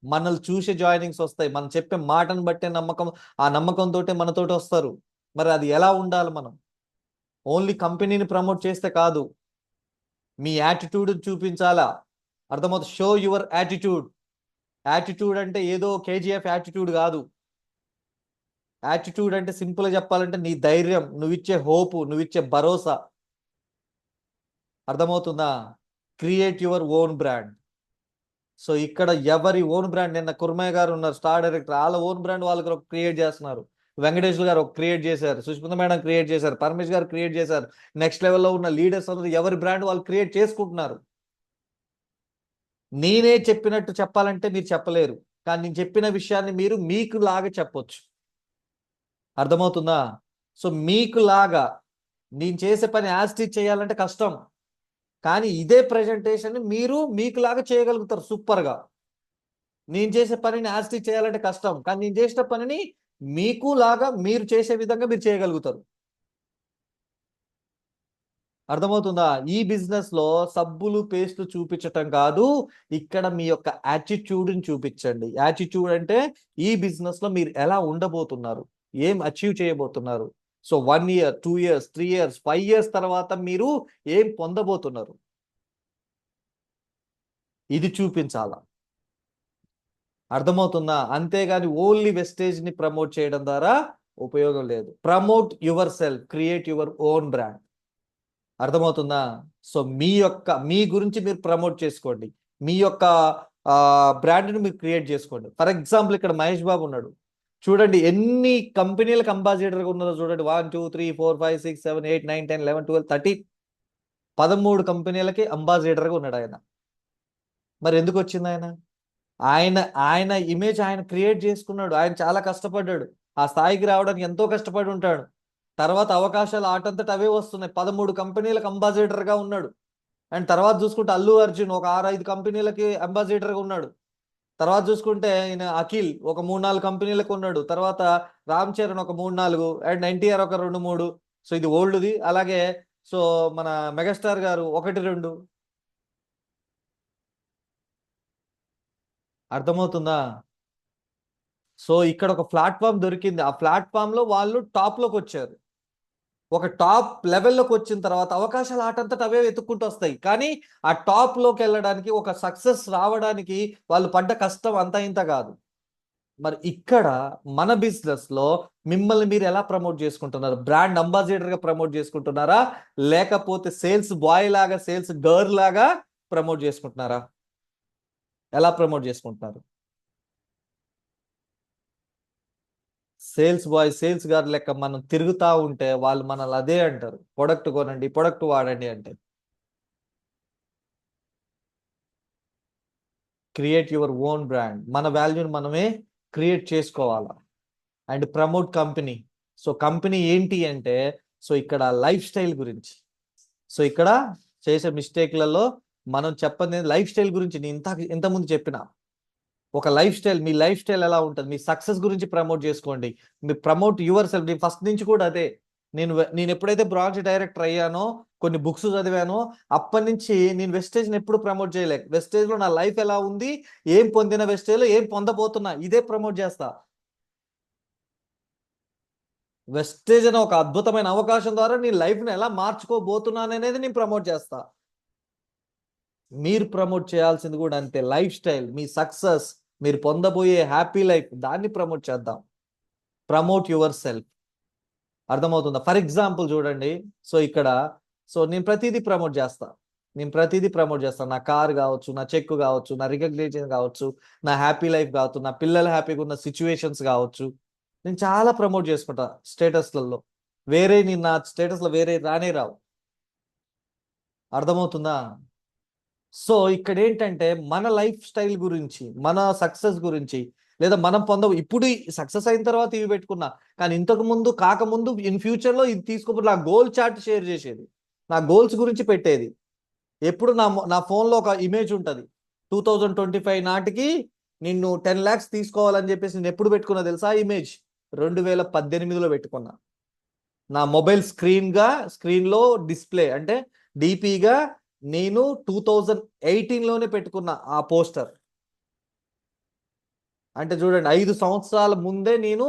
మనల్ని చూసే జాయినింగ్స్ వస్తాయి, మనం చెప్పే మాటను బట్టే నమ్మకం, ఆ నమ్మకంతో మనతోటి వస్తారు. మరి అది ఎలా ఉండాలి? మనం ఓన్లీ కంపెనీని ప్రమోట్ చేస్తే కాదు, మీ యాటిట్యూడ్ చూపించాలా. అర్థమవుతుంది? Show your attitude. యాటిట్యూడ్ అంటే ఏదో కేజీఎఫ్ యాటిట్యూడ్ కాదు. యాటిట్యూడ్ అంటే సింపుల్గా చెప్పాలంటే నీ ధైర్యం, నువ్విచ్చే హోపు, నువ్విచ్చే భరోసా. అర్థమవుతుందా? Create your own brand. So ఇక్కడ ఎవరి ఓన్ బ్రాండ్, నిన్న కుర్మయ్య గారు ఉన్నారు స్టార్ డైరెక్టర్, వాళ్ళ ఓన్ బ్రాండ్ వాళ్ళు క్రియేట్ చేస్తున్నారు. వెంకటేశ్వర గారు క్రియేట్ చేశారు, సుష్మిత మేడం క్రియేట్ చేశారు, పరమేష్ గారు క్రియేట్ చేశారు. నెక్స్ట్ లెవెల్లో ఉన్న లీడర్స్ అందరూ ఎవరి బ్రాండ్ వాళ్ళు క్రియేట్ చేసుకుంటున్నారు. నేనే చెప్పినట్టు చెప్పాలంటే మీరు చెప్పలేరు, కానీ నేను చెప్పిన విషయాన్ని మీరు మీకు లాగా చెప్పొచ్చు. అర్థమవుతుందా? సో మీకు లాగా నేను చేసే పని యాస్టీజ్ చేయాలంటే కష్టం, కానీ ఇదే ప్రెజెంటేషన్ మీరు మీకు లాగా చేయగలుగుతారు సూపర్గా. నేను చేసే పనిని యాస్టీజ్ చేయాలంటే కష్టం, కానీ నేను చేసిన పనిని మీకు లాగా మీరు చేసే విధంగా మీరు చేయగలుగుతారు. అర్థమవుతుందా? ఈ బిజినెస్ లో సబ్బులు పేస్ట్లు చూపించటం కాదు, ఇక్కడ మీ యొక్క యాటిట్యూడ్ని చూపించండి. యాటిట్యూడ్ అంటే ఈ బిజినెస్ లో మీరు ఎలా ఉండబోతున్నారు, ఏం అచీవ్ చేయబోతున్నారు. So 1 year 2 years 3 years 5 years తర్వాత మీరు ఏం పొందబోతున్నారు, ఇది చూపించాలా. అర్థమవుతుందా? అంతేగాని ఓన్లీ వెస్టేజ్ ని ప్రమోట్ చేయడం ద్వారా ఉపయోగం లేదు. Promote your self, create your own brand. అర్థమవుతుందా? సో మీ గురించి మీరు ప్రమోట్ చేసుకోండి, మీ యొక్క బ్రాండ్ని మీరు క్రియేట్ చేసుకోండి. ఫర్ ఎగ్జాంపుల్ ఇక్కడ మహేష్ బాబు ఉన్నాడు చూడండి, ఎన్ని కంపెనీలకు అంబాసిడర్గా ఉన్నారో చూడండి. 1 2 3 4 5 6 7 8 9 10 11 12 13 13 కంపెనీలకి అంబాసిడర్గా ఉన్నాడు ఆయన. మరి ఎందుకు వచ్చింది? ఆయన ఆయన ఇమేజ్ ఆయన క్రియేట్ చేసుకున్నాడు. ఆయన చాలా కష్టపడ్డాడు, ఆ స్థాయికి రావడానికి ఎంతో కష్టపడి ఉంటాడు. తర్వాత అవకాశాలు ఆటంతట అవే వస్తున్నాయి. 13 కంపెనీలకు అంబాసిడర్గా ఉన్నాడు. అండ్ తర్వాత చూసుకుంటే అల్లు అర్జున్ ఒక 6-5 కంపెనీలకి అంబాసిడర్గా ఉన్నాడు. తర్వాత చూసుకుంటే ఈయన అఖిల్ ఒక 3-4 కంపెనీలకు ఉన్నాడు. తర్వాత రామ్ చరణ్ ఒక 3-4, అండ్ ఎన్టీఆర్ ఒక 2-3. సో ఇది ఓల్డ్ది. అలాగే సో మన మెగాస్టార్ గారు 1-2. అర్థమవుతుందా? సో ఇక్కడ ఒక ప్లాట్ఫామ్ దొరికింది, ఆ ప్లాట్ఫామ్ లో వాళ్ళు టాప్ లోకి వచ్చారు. ఒక టాప్ లెవెల్లోకి వచ్చిన తర్వాత అవకాశాలు ఆటంతట అవే వెతుక్కుంటూ వస్తాయి, కానీ ఆ టాప్ లోకి వెళ్ళడానికి, ఒక సక్సెస్ రావడానికి వాళ్ళు పడ్డ కష్టం అంతా ఇంత కాదు. మరి ఇక్కడ మన బిజినెస్ లో మిమ్మల్ని మీరు ఎలా ప్రమోట్ చేసుకుంటున్నారు? బ్రాండ్ అంబాసిడర్ గా ప్రమోట్ చేసుకుంటున్నారా, లేకపోతే సేల్స్ బాయ్ లాగా, సేల్స్ గర్ల్ లాగా ప్రమోట్ చేసుకుంటున్నారా? ఎలా ప్రమోట్ చేసుకుంటున్నారు? సేల్స్ బాయ్, సేల్స్ గారు లెక్క మనం తిరుగుతా ఉంటే వాళ్ళు మనల్ని అదే అంటారు, ప్రొడక్ట్ కొనండి, ప్రొడక్ట్ వాడండి అంటే. Create your own brand. మన వాల్యూని మనమే క్రియేట్ చేసుకోవాలా. And promote company. So company ఏంటి అంటే, సో ఇక్కడ లైఫ్ స్టైల్ గురించి. సో ఇక్కడ చేసే మిస్టేక్లలో మనం చెప్పని లైఫ్ స్టైల్ గురించి నేను ఇంతకుముందు చెప్పిన ఒక లైఫ్ స్టైల్, మీ లైఫ్ స్టైల్ ఎలా ఉంటుంది, మీ సక్సెస్ గురించి ప్రమోట్ చేసుకోండి. మీ ప్రమోట్ యువర్ సెల్ఫ్. నేను ఫస్ట్ నుంచి కూడా అదే, నేను ఎప్పుడైతే బ్రాంచ్ డైరెక్టర్ అయ్యానో, కొన్ని బుక్స్ చదివానో, అప్పటి నుంచి నేను వెస్టేజ్ని ఎప్పుడు ప్రమోట్ చేయలేక, వెస్టేజ్లో నా లైఫ్ ఎలా ఉంది, ఏం పొందిన వెస్టేజ్లో ఏం పొందబోతున్నా, ఇదే ప్రమోట్ చేస్తా. వెస్టేజ్ అనే ఒక అద్భుతమైన అవకాశం ద్వారా నీ లైఫ్ని ఎలా మార్చుకోబోతున్నాను అనేది నేను ప్రమోట్ చేస్తా. మీరు ప్రమోట్ చేయాల్సింది కూడా అంతే. లైఫ్ స్టైల్, మీ సక్సెస్, మీరు పొందబోయే హ్యాపీ లైఫ్, దాన్ని ప్రమోట్ చేద్దాం. Promote your self. అర్థమవుతుందా? ఫర్ ఎగ్జాంపుల్ చూడండి, సో ఇక్కడ సో నేను ప్రతిదీ ప్రమోట్ చేస్తాను. నా కార్ కావచ్చు, నా చెక్ కావచ్చు, నా రికగ్నిషన్ కావచ్చు, నా హ్యాపీ లైఫ్ కావచ్చు, నా పిల్లలు హ్యాపీగా ఉన్న సిచ్యువేషన్స్ కావచ్చు, నేను చాలా ప్రమోట్ చేసుకుంటా స్టేటస్లలో. నేను నా స్టేటస్లో వేరే రానే రావు. అర్థమవుతుందా? సో ఇక్కడ ఏంటంటే మన లైఫ్ స్టైల్ గురించి, మన సక్సెస్ గురించి, లేదా మనం ఇప్పుడు సక్సెస్ అయిన తర్వాత ఇవి పెట్టుకున్నా, కానీ ఇంతకు ముందు కాకముందు ఇన్ ఫ్యూచర్లో ఇది తీసుకోబోతు నా గోల్ చార్ట్ షేర్ చేసేది, నా గోల్స్ గురించి పెట్టేది. ఎప్పుడు నా ఫోన్లో ఒక ఇమేజ్ ఉంటుంది, 2025 నాటికి నిన్ను 10 lakhs తీసుకోవాలని చెప్పేసి నేను ఎప్పుడు పెట్టుకున్నా తెలుసా? ఇమేజ్ 2018లో పెట్టుకున్నా. నా మొబైల్ స్క్రీన్లో డిస్ప్లే అంటే డిపిగా నేను 2018లోనే పెట్టుకున్న ఆ పోస్టర్. అంటే చూడండి, 5 సంవత్సరాల ముందే నేను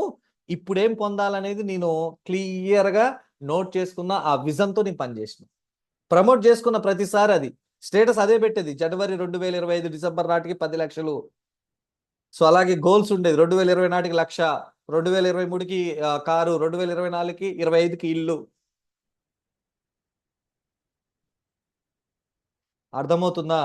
ఇప్పుడేం పొందాలనేది నేను క్లియర్గా నోట్ చేసుకున్న, ఆ విజన్తో నేను పనిచేసిన. ప్రమోట్ చేసుకున్న ప్రతిసారి అది స్టేటస్ అదే పెట్టేది. జనవరి 2025 డిసెంబర్ నాటికి 10 లక్షలు. సో అలాగే గోల్స్ ఉండేది. 2020 నాటికి 1,00,000, 2023కి కారు, 2024కి 25కి ఇల్లు. అర్థమవుతుందా?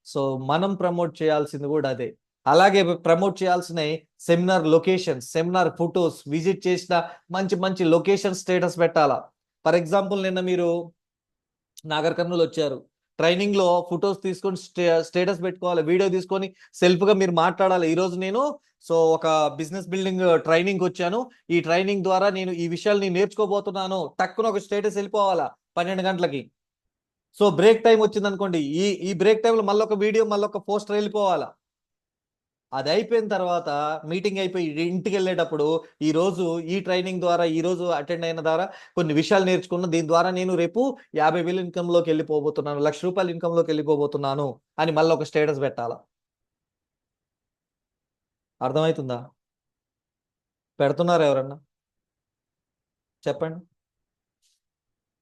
సో మనం ప్రమోట్ చేయాల్సింది కూడా అదే. అలాగే ప్రమోట్ చేయాల్సిన seminar locations, seminar photos, visit చేసిన మంచి మంచి లొకేషన్ స్టేటస్ పెట్టాలా. ఫర్ ఎగ్జాంపుల్ నిన్న మీరు నాగర్ కర్నూలు వచ్చారు, ట్రైనింగ్ లో ఫొటోస్ తీసుకొని స్టేటస్ పెట్టుకోవాలి, వీడియో తీసుకొని సెల్ఫ్ గా మీరు మాట్లాడాలి. ఈ రోజు నేను ఒక బిజినెస్ బిల్డింగ్ ట్రైనింగ్ వచ్చాను, ఈ ట్రైనింగ్ ద్వారా నేను ఈ విషయాలు నేను నేర్చుకోబోతున్నాను, టక్కున ఒక స్టేటస్ వెళ్ళిపోవాలా 12 గంటలకి. సో బ్రేక్ టైం వచ్చింది అనుకోండి, ఈ బ్రేక్ టైంలో మళ్ళీ ఒక వీడియో, మళ్ళీ ఒక పోస్టర్ వెళ్ళిపోవాలా. అది అయిపోయిన తర్వాత మీటింగ్ అయిపోయి ఇంటికి వెళ్ళేటప్పుడు ఈ రోజు ఈ ట్రైనింగ్ ద్వారా, ఈ రోజు అటెండ్ అయిన ద్వారా కొన్ని విషయాలు నేర్చుకున్నా, దీని ద్వారా నేను రేపు 50,000 ఇన్కంలోకి వెళ్ళిపోబోతున్నాను, ₹1,00,000 ఇన్కంలోకి వెళ్ళిపోబోతున్నాను అని మళ్ళీ ఒక స్టేటస్ పెట్టాలా. అర్థమవుతుందా? పెడుతున్నారా ఎవరన్నా? చెప్పండి.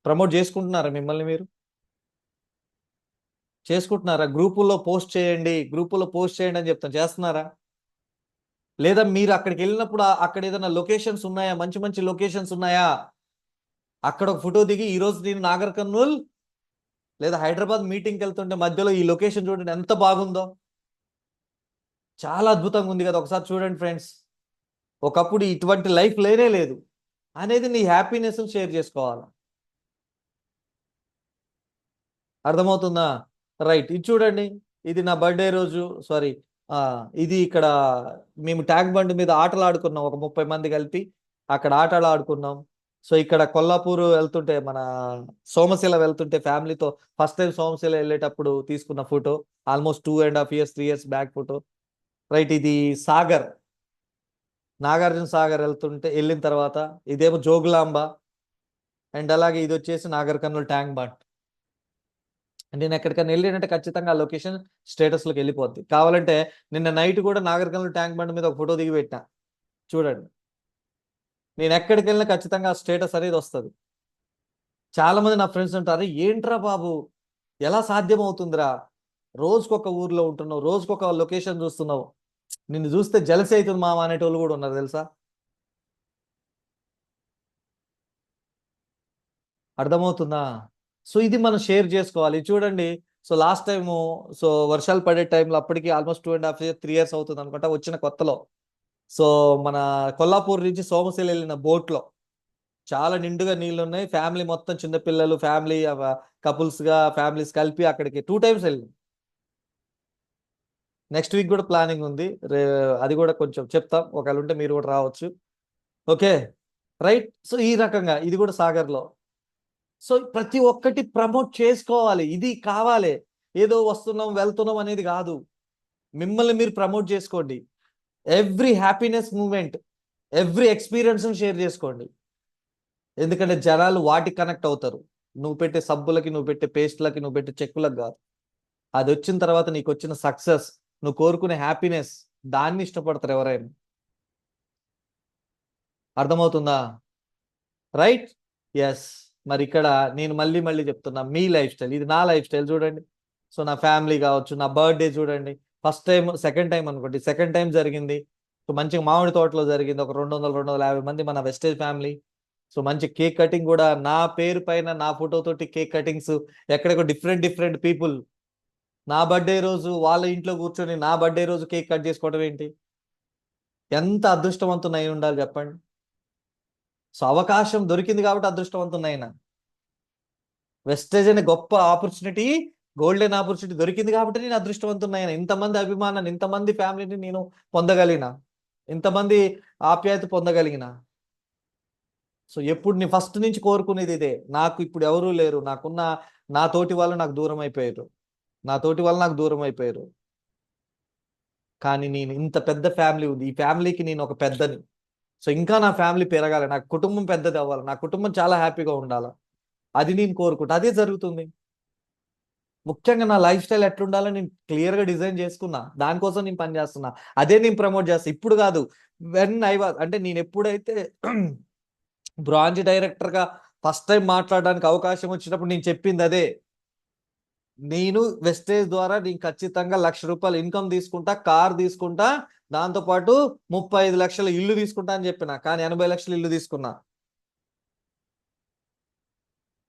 ప్రమోట్ చేసుకుంటున్నారా మిమ్మల్ని మీరు? చేసుకుంటున్నారా? గ్రూపుల్లో పోస్ట్ చేయండి, గ్రూపుల్లో పోస్ట్ చేయండి అని చెప్తాను, చేస్తున్నారా? లేదా మీరు అక్కడికి వెళ్ళినప్పుడు అక్కడ ఏదైనా లొకేషన్స్ ఉన్నాయా, మంచి మంచి లొకేషన్స్ ఉన్నాయా, అక్కడ ఒక ఫోటో దిగి ఈ రోజు నేను నాగర్ కర్నూల్ లేదా హైదరాబాద్ మీటింగ్కి వెళ్తుంటే మధ్యలో ఈ లొకేషన్ చూడండి ఎంత బాగుందో, చాలా అద్భుతంగా ఉంది కదా, ఒకసారి చూడండి ఫ్రెండ్స్. ఒకప్పుడు ఇటువంటి లైఫ్ లేనే లేదు అనేది నీ హ్యాపీనెస్ షేర్ చేసుకోవాలి. అర్థమవుతుందా? రైట్. ఇది చూడండి, ఇది నా బర్త్డే రోజు, సారీ, ఇది ఇక్కడ మేము ట్యాంక్ బండ్ మీద ఆటలు ఆడుకున్నాం, ఒక 30 మంది కలిపి అక్కడ ఆటలు ఆడుకున్నాం. సో ఇక్కడ కొల్లాపూర్ వెళ్తుంటే, మన సోమశిల వెళ్తుంటే ఫ్యామిలీతో ఫస్ట్ టైం సోమశిల వెళ్ళేటప్పుడు తీసుకున్న photo, almost 2.5 years 3 years back photo. Right. ఇది సాగర్, నాగార్జున సాగర్ వెళ్ళిన తర్వాత, ఇదేమో జోగులాంబ, అండ్ అలాగే ఇది వచ్చేసి నాగర్ కర్నూల్ ట్యాంక్ బండ్. నేను ఎక్కడికైనా వెళ్ళినంటే ఖచ్చితంగా ఆ లొకేషన్ స్టేటస్లోకి వెళ్ళిపోద్ది. కావాలంటే నిన్న నైట్ కూడా నాగర్ కర్నూల్ ట్యాంక్ బండ్ మీద ఒక ఫోటో దిగి పెట్టినా, చూడండి. నేను ఎక్కడికి వెళ్ళినా ఖచ్చితంగా ఆ స్టేటస్ అనేది వస్తుంది. చాలా మంది నా ఫ్రెండ్స్ ఉంటారు, ఏంట్రా బాబు ఎలా సాధ్యం అవుతుందిరా, రోజుకొక ఊర్లో ఉంటున్నావు, రోజుకొక లొకేషన్ చూస్తున్నావు, నిన్ను చూస్తే జలసి అవుతుంది మామ అనేటోళ్ళు కూడా ఉన్నారు తెలుసా. అర్థమవుతుందా? సో ఇది మనం షేర్ చేసుకోవాలి. చూడండి, సో లాస్ట్ టైము, సో వర్షాలు పడే టైంలో, అప్పటికి ఆల్మోస్ట్ 2.5 years 3 years అవుతుంది అనుకుంటా వచ్చిన కొత్తలో, సో మన కొల్లాపూర్ నుంచి సోమశిల వెళ్ళిన బోట్లో చాలా నిండుగా నీళ్ళు ఉన్నాయి, ఫ్యామిలీ మొత్తం, చిన్నపిల్లలు, ఫ్యామిలీ కపుల్స్ గా ఫ్యామిలీస్ కలిపి అక్కడికి 2 times వెళ్ళింది. నెక్స్ట్ వీక్ కూడా ప్లానింగ్ ఉంది, అది కూడా కొంచెం చెప్తాం, ఒకవేళ ఉంటే మీరు కూడా రావచ్చు. Okay, right. సో ఈ రకంగా ఇది కూడా సాగర్లో. సో ప్రతి ఒక్కటి ప్రమోట్ చేసుకోవాలి, ఇది కావాలి. ఏదో వస్తున్నాం వెళ్తున్నాం అనేది కాదు, మిమ్మల్ని మీరు ప్రమోట్ చేసుకోండి. Every happiness moment, every experience share చేసుకోండి. ఎందుకంటే జనాలు వాటికి కనెక్ట్ అవుతారు. నువ్వు పెట్టే సబ్బులకి, నువ్వు పెట్టే పేస్ట్లకి, నువ్వు పెట్టే చెక్కులకు కాదు. అది వచ్చిన తర్వాత నీకు వచ్చిన సక్సెస్, నువ్వు కోరుకునే హ్యాపీనెస్, దాన్ని ఇష్టపడతారు ఎవరైనా. అర్థమవుతుందా? రైట్. ఎస్. మరి ఇక్కడ నేను మళ్ళీ మళ్ళీ చెప్తున్నా, మీ లైఫ్ స్టైల్, ఇది నా లైఫ్ స్టైల్ చూడండి. సో నా ఫ్యామిలీ కావచ్చు, నా బర్త్డే చూడండి, ఫస్ట్ టైం, సెకండ్ టైం అనుకోండి, సెకండ్ టైం జరిగింది. సో మంచిగా మామిడి తోటలో జరిగింది, ఒక 200-250 మంది మన వెస్టేజ్ ఫ్యామిలీ. సో మంచి కేక్ కటింగ్ కూడా నా పేరు పైన, నా ఫోటో తోటి కేక్ కటింగ్స్, ఎక్కడెక్కడ డిఫరెంట్ డిఫరెంట్ పీపుల్ నా బర్త్డే రోజు వాళ్ళ ఇంట్లో కూర్చొని నా బర్త్డే రోజు కేక్ కట్ చేసుకోవడం ఏంటి, ఎంత అదృష్టవంతునై ఉండాలి చెప్పండి. సో అవకాశం దొరికింది కాబట్టి అదృష్టవంతునైనా. వెస్టేజ్ అనే గొప్ప ఆపర్చునిటీ, గోల్డెన్ ఆపర్చునిటీ దొరికింది కాబట్టి నేను అదృష్టవంతునైనా. ఇంతమంది అభిమానాన్ని, ఇంతమంది ఫ్యామిలీని నేను పొందగలిగిన, ఇంతమంది ఆప్యాయత పొందగలిగిన. సో ఎప్పుడు నేను ఫస్ట్ నుంచి కోరుకునేది ఇదే. నాకు ఇప్పుడు ఎవరూ లేరు, నాకున్న నా తోటి వాళ్ళు నాకు దూరం అయిపోయారు, నా తోటి వాళ్ళు నాకు దూరం అయిపోయారు. కానీ నేను ఇంత పెద్ద ఫ్యామిలీ ఉంది, ఈ ఫ్యామిలీకి నేను ఒక పెద్దని. సో ఇంకా నా ఫ్యామిలీ పెరగాలి, నా కుటుంబం పెద్దది అవ్వాలి, నా కుటుంబం చాలా హ్యాపీగా ఉండాలి, అది నేను కోరుకుంటా, అదే జరుగుతుంది. ముఖ్యంగా నా లైఫ్ స్టైల్ ఎట్లుండాలో నేను క్లియర్గా డిజైన్ చేసుకున్నా, దానికోసం నేను పని చేస్తున్నా, అదే నేను ప్రమోట్ చేస్తా. ఇప్పుడు కాదు, వెన్ ఐ వాజ్ అంటే నేను ఎప్పుడైతే బ్రాంచ్ డైరెక్టర్గా ఫస్ట్ టైం మాట్లాడడానికి అవకాశం వచ్చినప్పుడు నేను చెప్పింది అదే. నేను వెస్టేజ్ ద్వారా నేను ఖచ్చితంగా ₹1,00,000 ఇన్కమ్ తీసుకుంటా, కార్ తీసుకుంటా, దాంతోపాటు 35 లక్షల ఇల్లు తీసుకుంటా అని చెప్పిన. కానీ 80 లక్షల ఇల్లు తీసుకున్నా.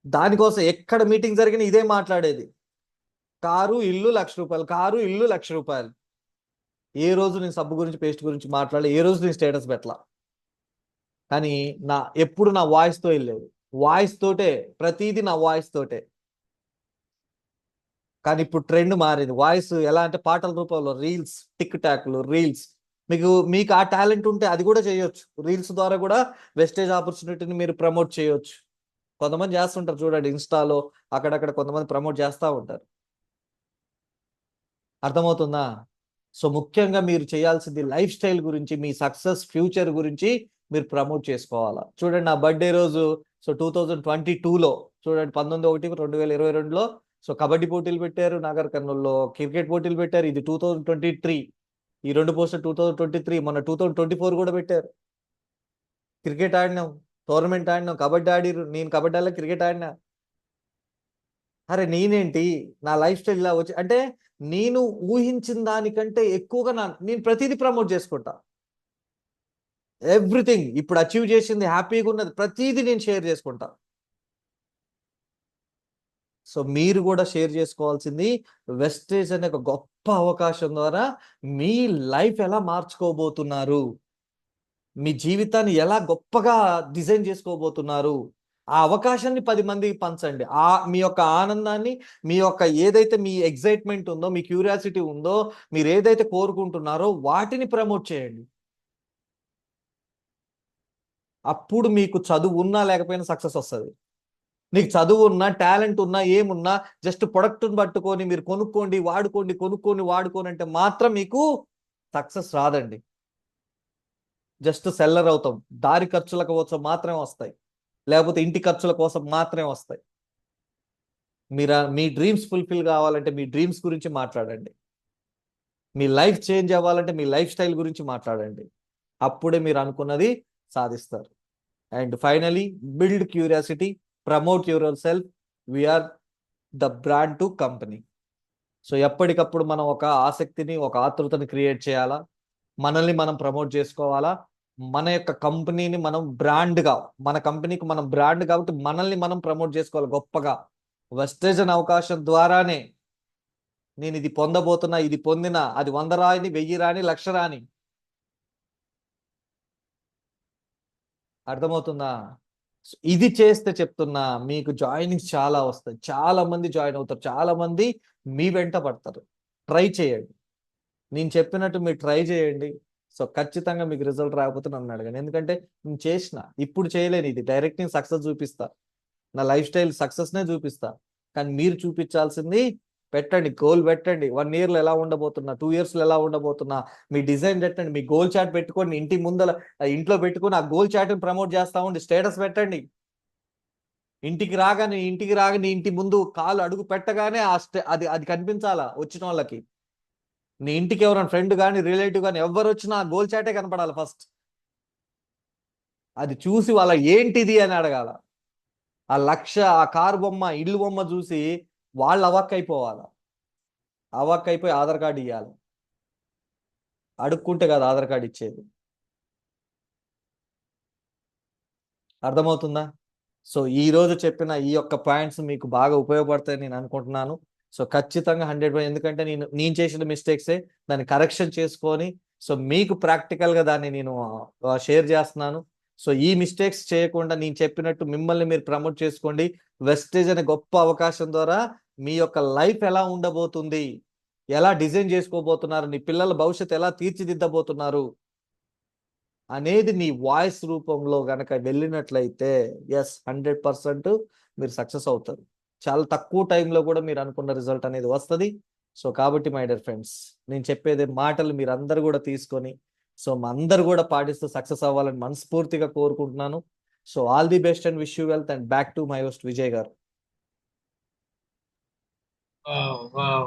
దానికోసం ఎక్కడ మీటింగ్ జరిగిన ఇదే మాట్లాడేది, కారు ఇల్లు ₹1,00,000, కారు ఇల్లు ₹1,00,000. ఏ రోజు నేను సబ్బు గురించి పేస్ట్ గురించి మాట్లాడలే, ఏ రోజు నేను స్టేటస్ పెట్టలా. కానీ ఎప్పుడు నా వాయిస్తో వెళ్ళేది, వాయిస్ తోటే ప్రతిదీ, నా వాయిస్ తోటే. కానీ ఇప్పుడు ట్రెండ్ మారింది. వాయిస్ ఎలా అంటే పాటల రూపంలో రీల్స్, టిక్ టాక్లు, రీల్స్. మీకు ఆ టాలెంట్ ఉంటే అది కూడా చేయొచ్చు. రీల్స్ ద్వారా కూడా వెస్టేజ్ ఆపర్చునిటీని మీరు ప్రమోట్ చేయొచ్చు. కొంతమంది చేస్తుంటారు చూడండి, ఇన్స్టాలో అక్కడక్కడ కొంతమంది ప్రమోట్ చేస్తూ ఉంటారు. అర్థమవుతుందా? సో ముఖ్యంగా మీరు చేయాల్సింది లైఫ్ స్టైల్ గురించి, మీ సక్సెస్ ఫ్యూచర్ గురించి మీరు ప్రమోట్ చేసుకోవాలా. చూడండి, నా బర్త్డే రోజు, సో 2022లో చూడండి, 19/1/2022లో సో కబడ్డీ పోటీలు పెట్టారు నాగర్ కర్నూల్లో, క్రికెట్ పోటీలు పెట్టారు. ఇది 2023. ఈ 2 పోస్టులు 2023. మొన్న 2024 కూడా పెట్టారు. క్రికెట్ ఆడినాం, టోర్నమెంట్ ఆడినాం, కబడ్డీ ఆడిరు, నేను కబడ్డీ ఆడలే, క్రికెట్ ఆడినా. అరే నేనేంటి, నా లైఫ్ స్టైల్ ఇలా వచ్చి అంటే నేను ఊహించిన దానికంటే ఎక్కువగా నేను ప్రతిదీ ప్రమోట్ చేసుకుంటా. ఎవ్రీథింగ్ ఇప్పుడు అచీవ్ చేసింది, హ్యాపీగా ఉన్నది, ప్రతిదీ నేను షేర్ చేసుకుంటా. సో మీరు కూడా షేర్ చేసుకోవాల్సింది వెస్టేజ్ అనే ఒక గొప్ప అవకాశం ద్వారా మీ లైఫ్ ఎలా మార్చుకోబోతున్నారు, మీ జీవితాన్ని ఎలా గొప్పగా డిజైన్ చేసుకోబోతున్నారు. ఆ అవకాశాన్ని 10 మందికి పంచండి. మీ యొక్క ఆనందాన్ని, మీ యొక్క ఏదైతే మీ ఎగ్జైట్మెంట్ ఉందో, మీ క్యూరియాసిటీ ఉందో, మీరు ఏదైతే కోరుకుంటున్నారో వాటిని ప్రమోట్ చేయండి. అప్పుడు మీకు చదువు ఉన్నా లేకపోయినా సక్సెస్ వస్తుంది. నీకు చదువు ఉన్నా, టాలెంట్ ఉన్నా, ఏమున్నా, జస్ట్ ప్రొడక్ట్ని పట్టుకొని మీరు కొనుక్కోండి, వాడుకోండి అంటే మాత్రం మీకు సక్సెస్ రాదండి. జస్ట్ సెల్లర్ అవుతాం. దారి ఖర్చుల కోసం మాత్రమే వస్తాయి, లేకపోతే ఇంటి ఖర్చుల కోసం మాత్రమే వస్తాయి. మీ డ్రీమ్స్ ఫుల్ఫిల్ కావాలంటే మీ డ్రీమ్స్ గురించి మాట్లాడండి. మీ లైఫ్ చేంజ్ అవ్వాలంటే మీ లైఫ్ స్టైల్ గురించి మాట్లాడండి. అప్పుడే మీరు అనుకున్నది సాధిస్తారు. And finally, build curiosity, promote yourself, we are the brand to company. So ఎప్పటికప్పుడు మనం ఒక ఆసక్తిని, ఒక ఆతృతని క్రియేట్ చేయాలా, మనల్ని మనం ప్రమోట్ చేసుకోవాలా, మన యొక్క కంపెనీని మనం బ్రాండ్గా, మన కంపెనీకి మనం బ్రాండ్ కాబట్టి మనల్ని మనం ప్రమోట్ చేసుకోవాలి గొప్పగా. వెస్టేజ్ అనే అవకాశం ద్వారానే నేను ఇది పొందబోతున్నా, ఇది పొందినా, అది 100 రాని, 1000 రాని, 1,00,000 రాని. అర్థమవుతుందా? ఇది చేస్తే చెప్తున్నా, మీకు జాయినింగ్స్ చాలా వస్తాయి, చాలా మంది జాయిన్ అవుతారు, చాలా మంది మీ వెంట పడతారు. ట్రై చేయండి, నేను చెప్పినట్టు మీరు ట్రై చేయండి. సో ఖచ్చితంగా మీకు రిజల్ట్ రాకపోతే నన్ను అడగండి, ఎందుకంటే నేను చేసిన, ఇప్పుడు చేయలేను. ఇది డైరెక్ట్ నేను సక్సెస్ చూపిస్తా, నా లైఫ్ స్టైల్ సక్సెస్నే చూపిస్తా. కానీ మీరు చూపించాల్సింది పెట్టండి, గోల్ పెట్టండి. 1 ఇయర్లో ఎలా ఉండబోతున్నా, 2 ఇయర్స్లో ఎలా ఉండబోతున్నా, మీ డిజైన్ పెట్టండి, మీ గోల్ చాట్ పెట్టుకోండి, ఇంటి ముందర ఇంట్లో పెట్టుకొని ఆ గోల్ చాట్ని ప్రమోట్ చేస్తా ఉండి స్టేటస్ పెట్టండి. ఇంటికి రాగానే ఇంటి ముందు కాలు అడుగు పెట్టగానే అది అది కనిపించాలా వచ్చిన వాళ్ళకి. నీ ఇంటికి ఎవరైనా ఫ్రెండ్ కానీ, రిలేటివ్ కానీ ఎవరు వచ్చినా ఆ గోల్ చాటే కనపడాలి ఫస్ట్. అది చూసి వాళ్ళ ఏంటిది అని అడగాల. ఆ ఆ కారు బొమ్మ, ఇల్లు బొమ్మ చూసి వాళ్ళు అవాక్కైపోవాలి. అవాక్కైపోయి ఆధార్ కార్డు ఇవ్వాలి. అడుక్కుంటే కదా ఆధార్ కార్డు ఇచ్చేది. అర్థమవుతుందా? సో ఈ రోజు చెప్పిన ఈ యొక్క పాయింట్స్ మీకు బాగా ఉపయోగపడతాయని నేను అనుకుంటున్నాను. సో ఖచ్చితంగా 100%, ఎందుకంటే నేను చేసిన మిస్టేక్సే దాన్ని కరెక్షన్ చేసుకొని, సో మీకు ప్రాక్టికల్గా దాన్ని నేను షేర్ చేస్తున్నాను. సో ఈ మిస్టేక్స్ చేయకుండా నేను చెప్పినట్టు మిమ్మల్ని మీరు ప్రమోట్ చేసుకోండి. వెస్టేజ్ అనే గొప్ప అవకాశం ద్వారా మీ యొక్క లైఫ్ ఎలా ఉండబోతుంది, ఎలా డిజైన్ చేసుకోబోతున్నారు, నీ పిల్లల భవిష్యత్తు ఎలా తీర్చిదిద్దబోతున్నారు అనేది నీ వాయిస్ రూపంలో గనక వెళ్ళినట్లయితే ఎస్ 100% మీరు సక్సెస్ అవుతారు. చాలా తక్కువ టైంలో కూడా మీరు అనుకున్న రిజల్ట్ అనేది వస్తుంది. సో కాబట్టి మై డియర్ ఫ్రెండ్స్, నేను చెప్పేది మాటలు మీరు అందరు కూడా తీసుకొని, సో మా అందరు కూడా పాటిస్తూ సక్సెస్ అవ్వాలని మనస్ఫూర్తిగా కోరుకుంటున్నాను. So all the best and wish you wealth, and back to my host Vijay గారు. Wow, wow.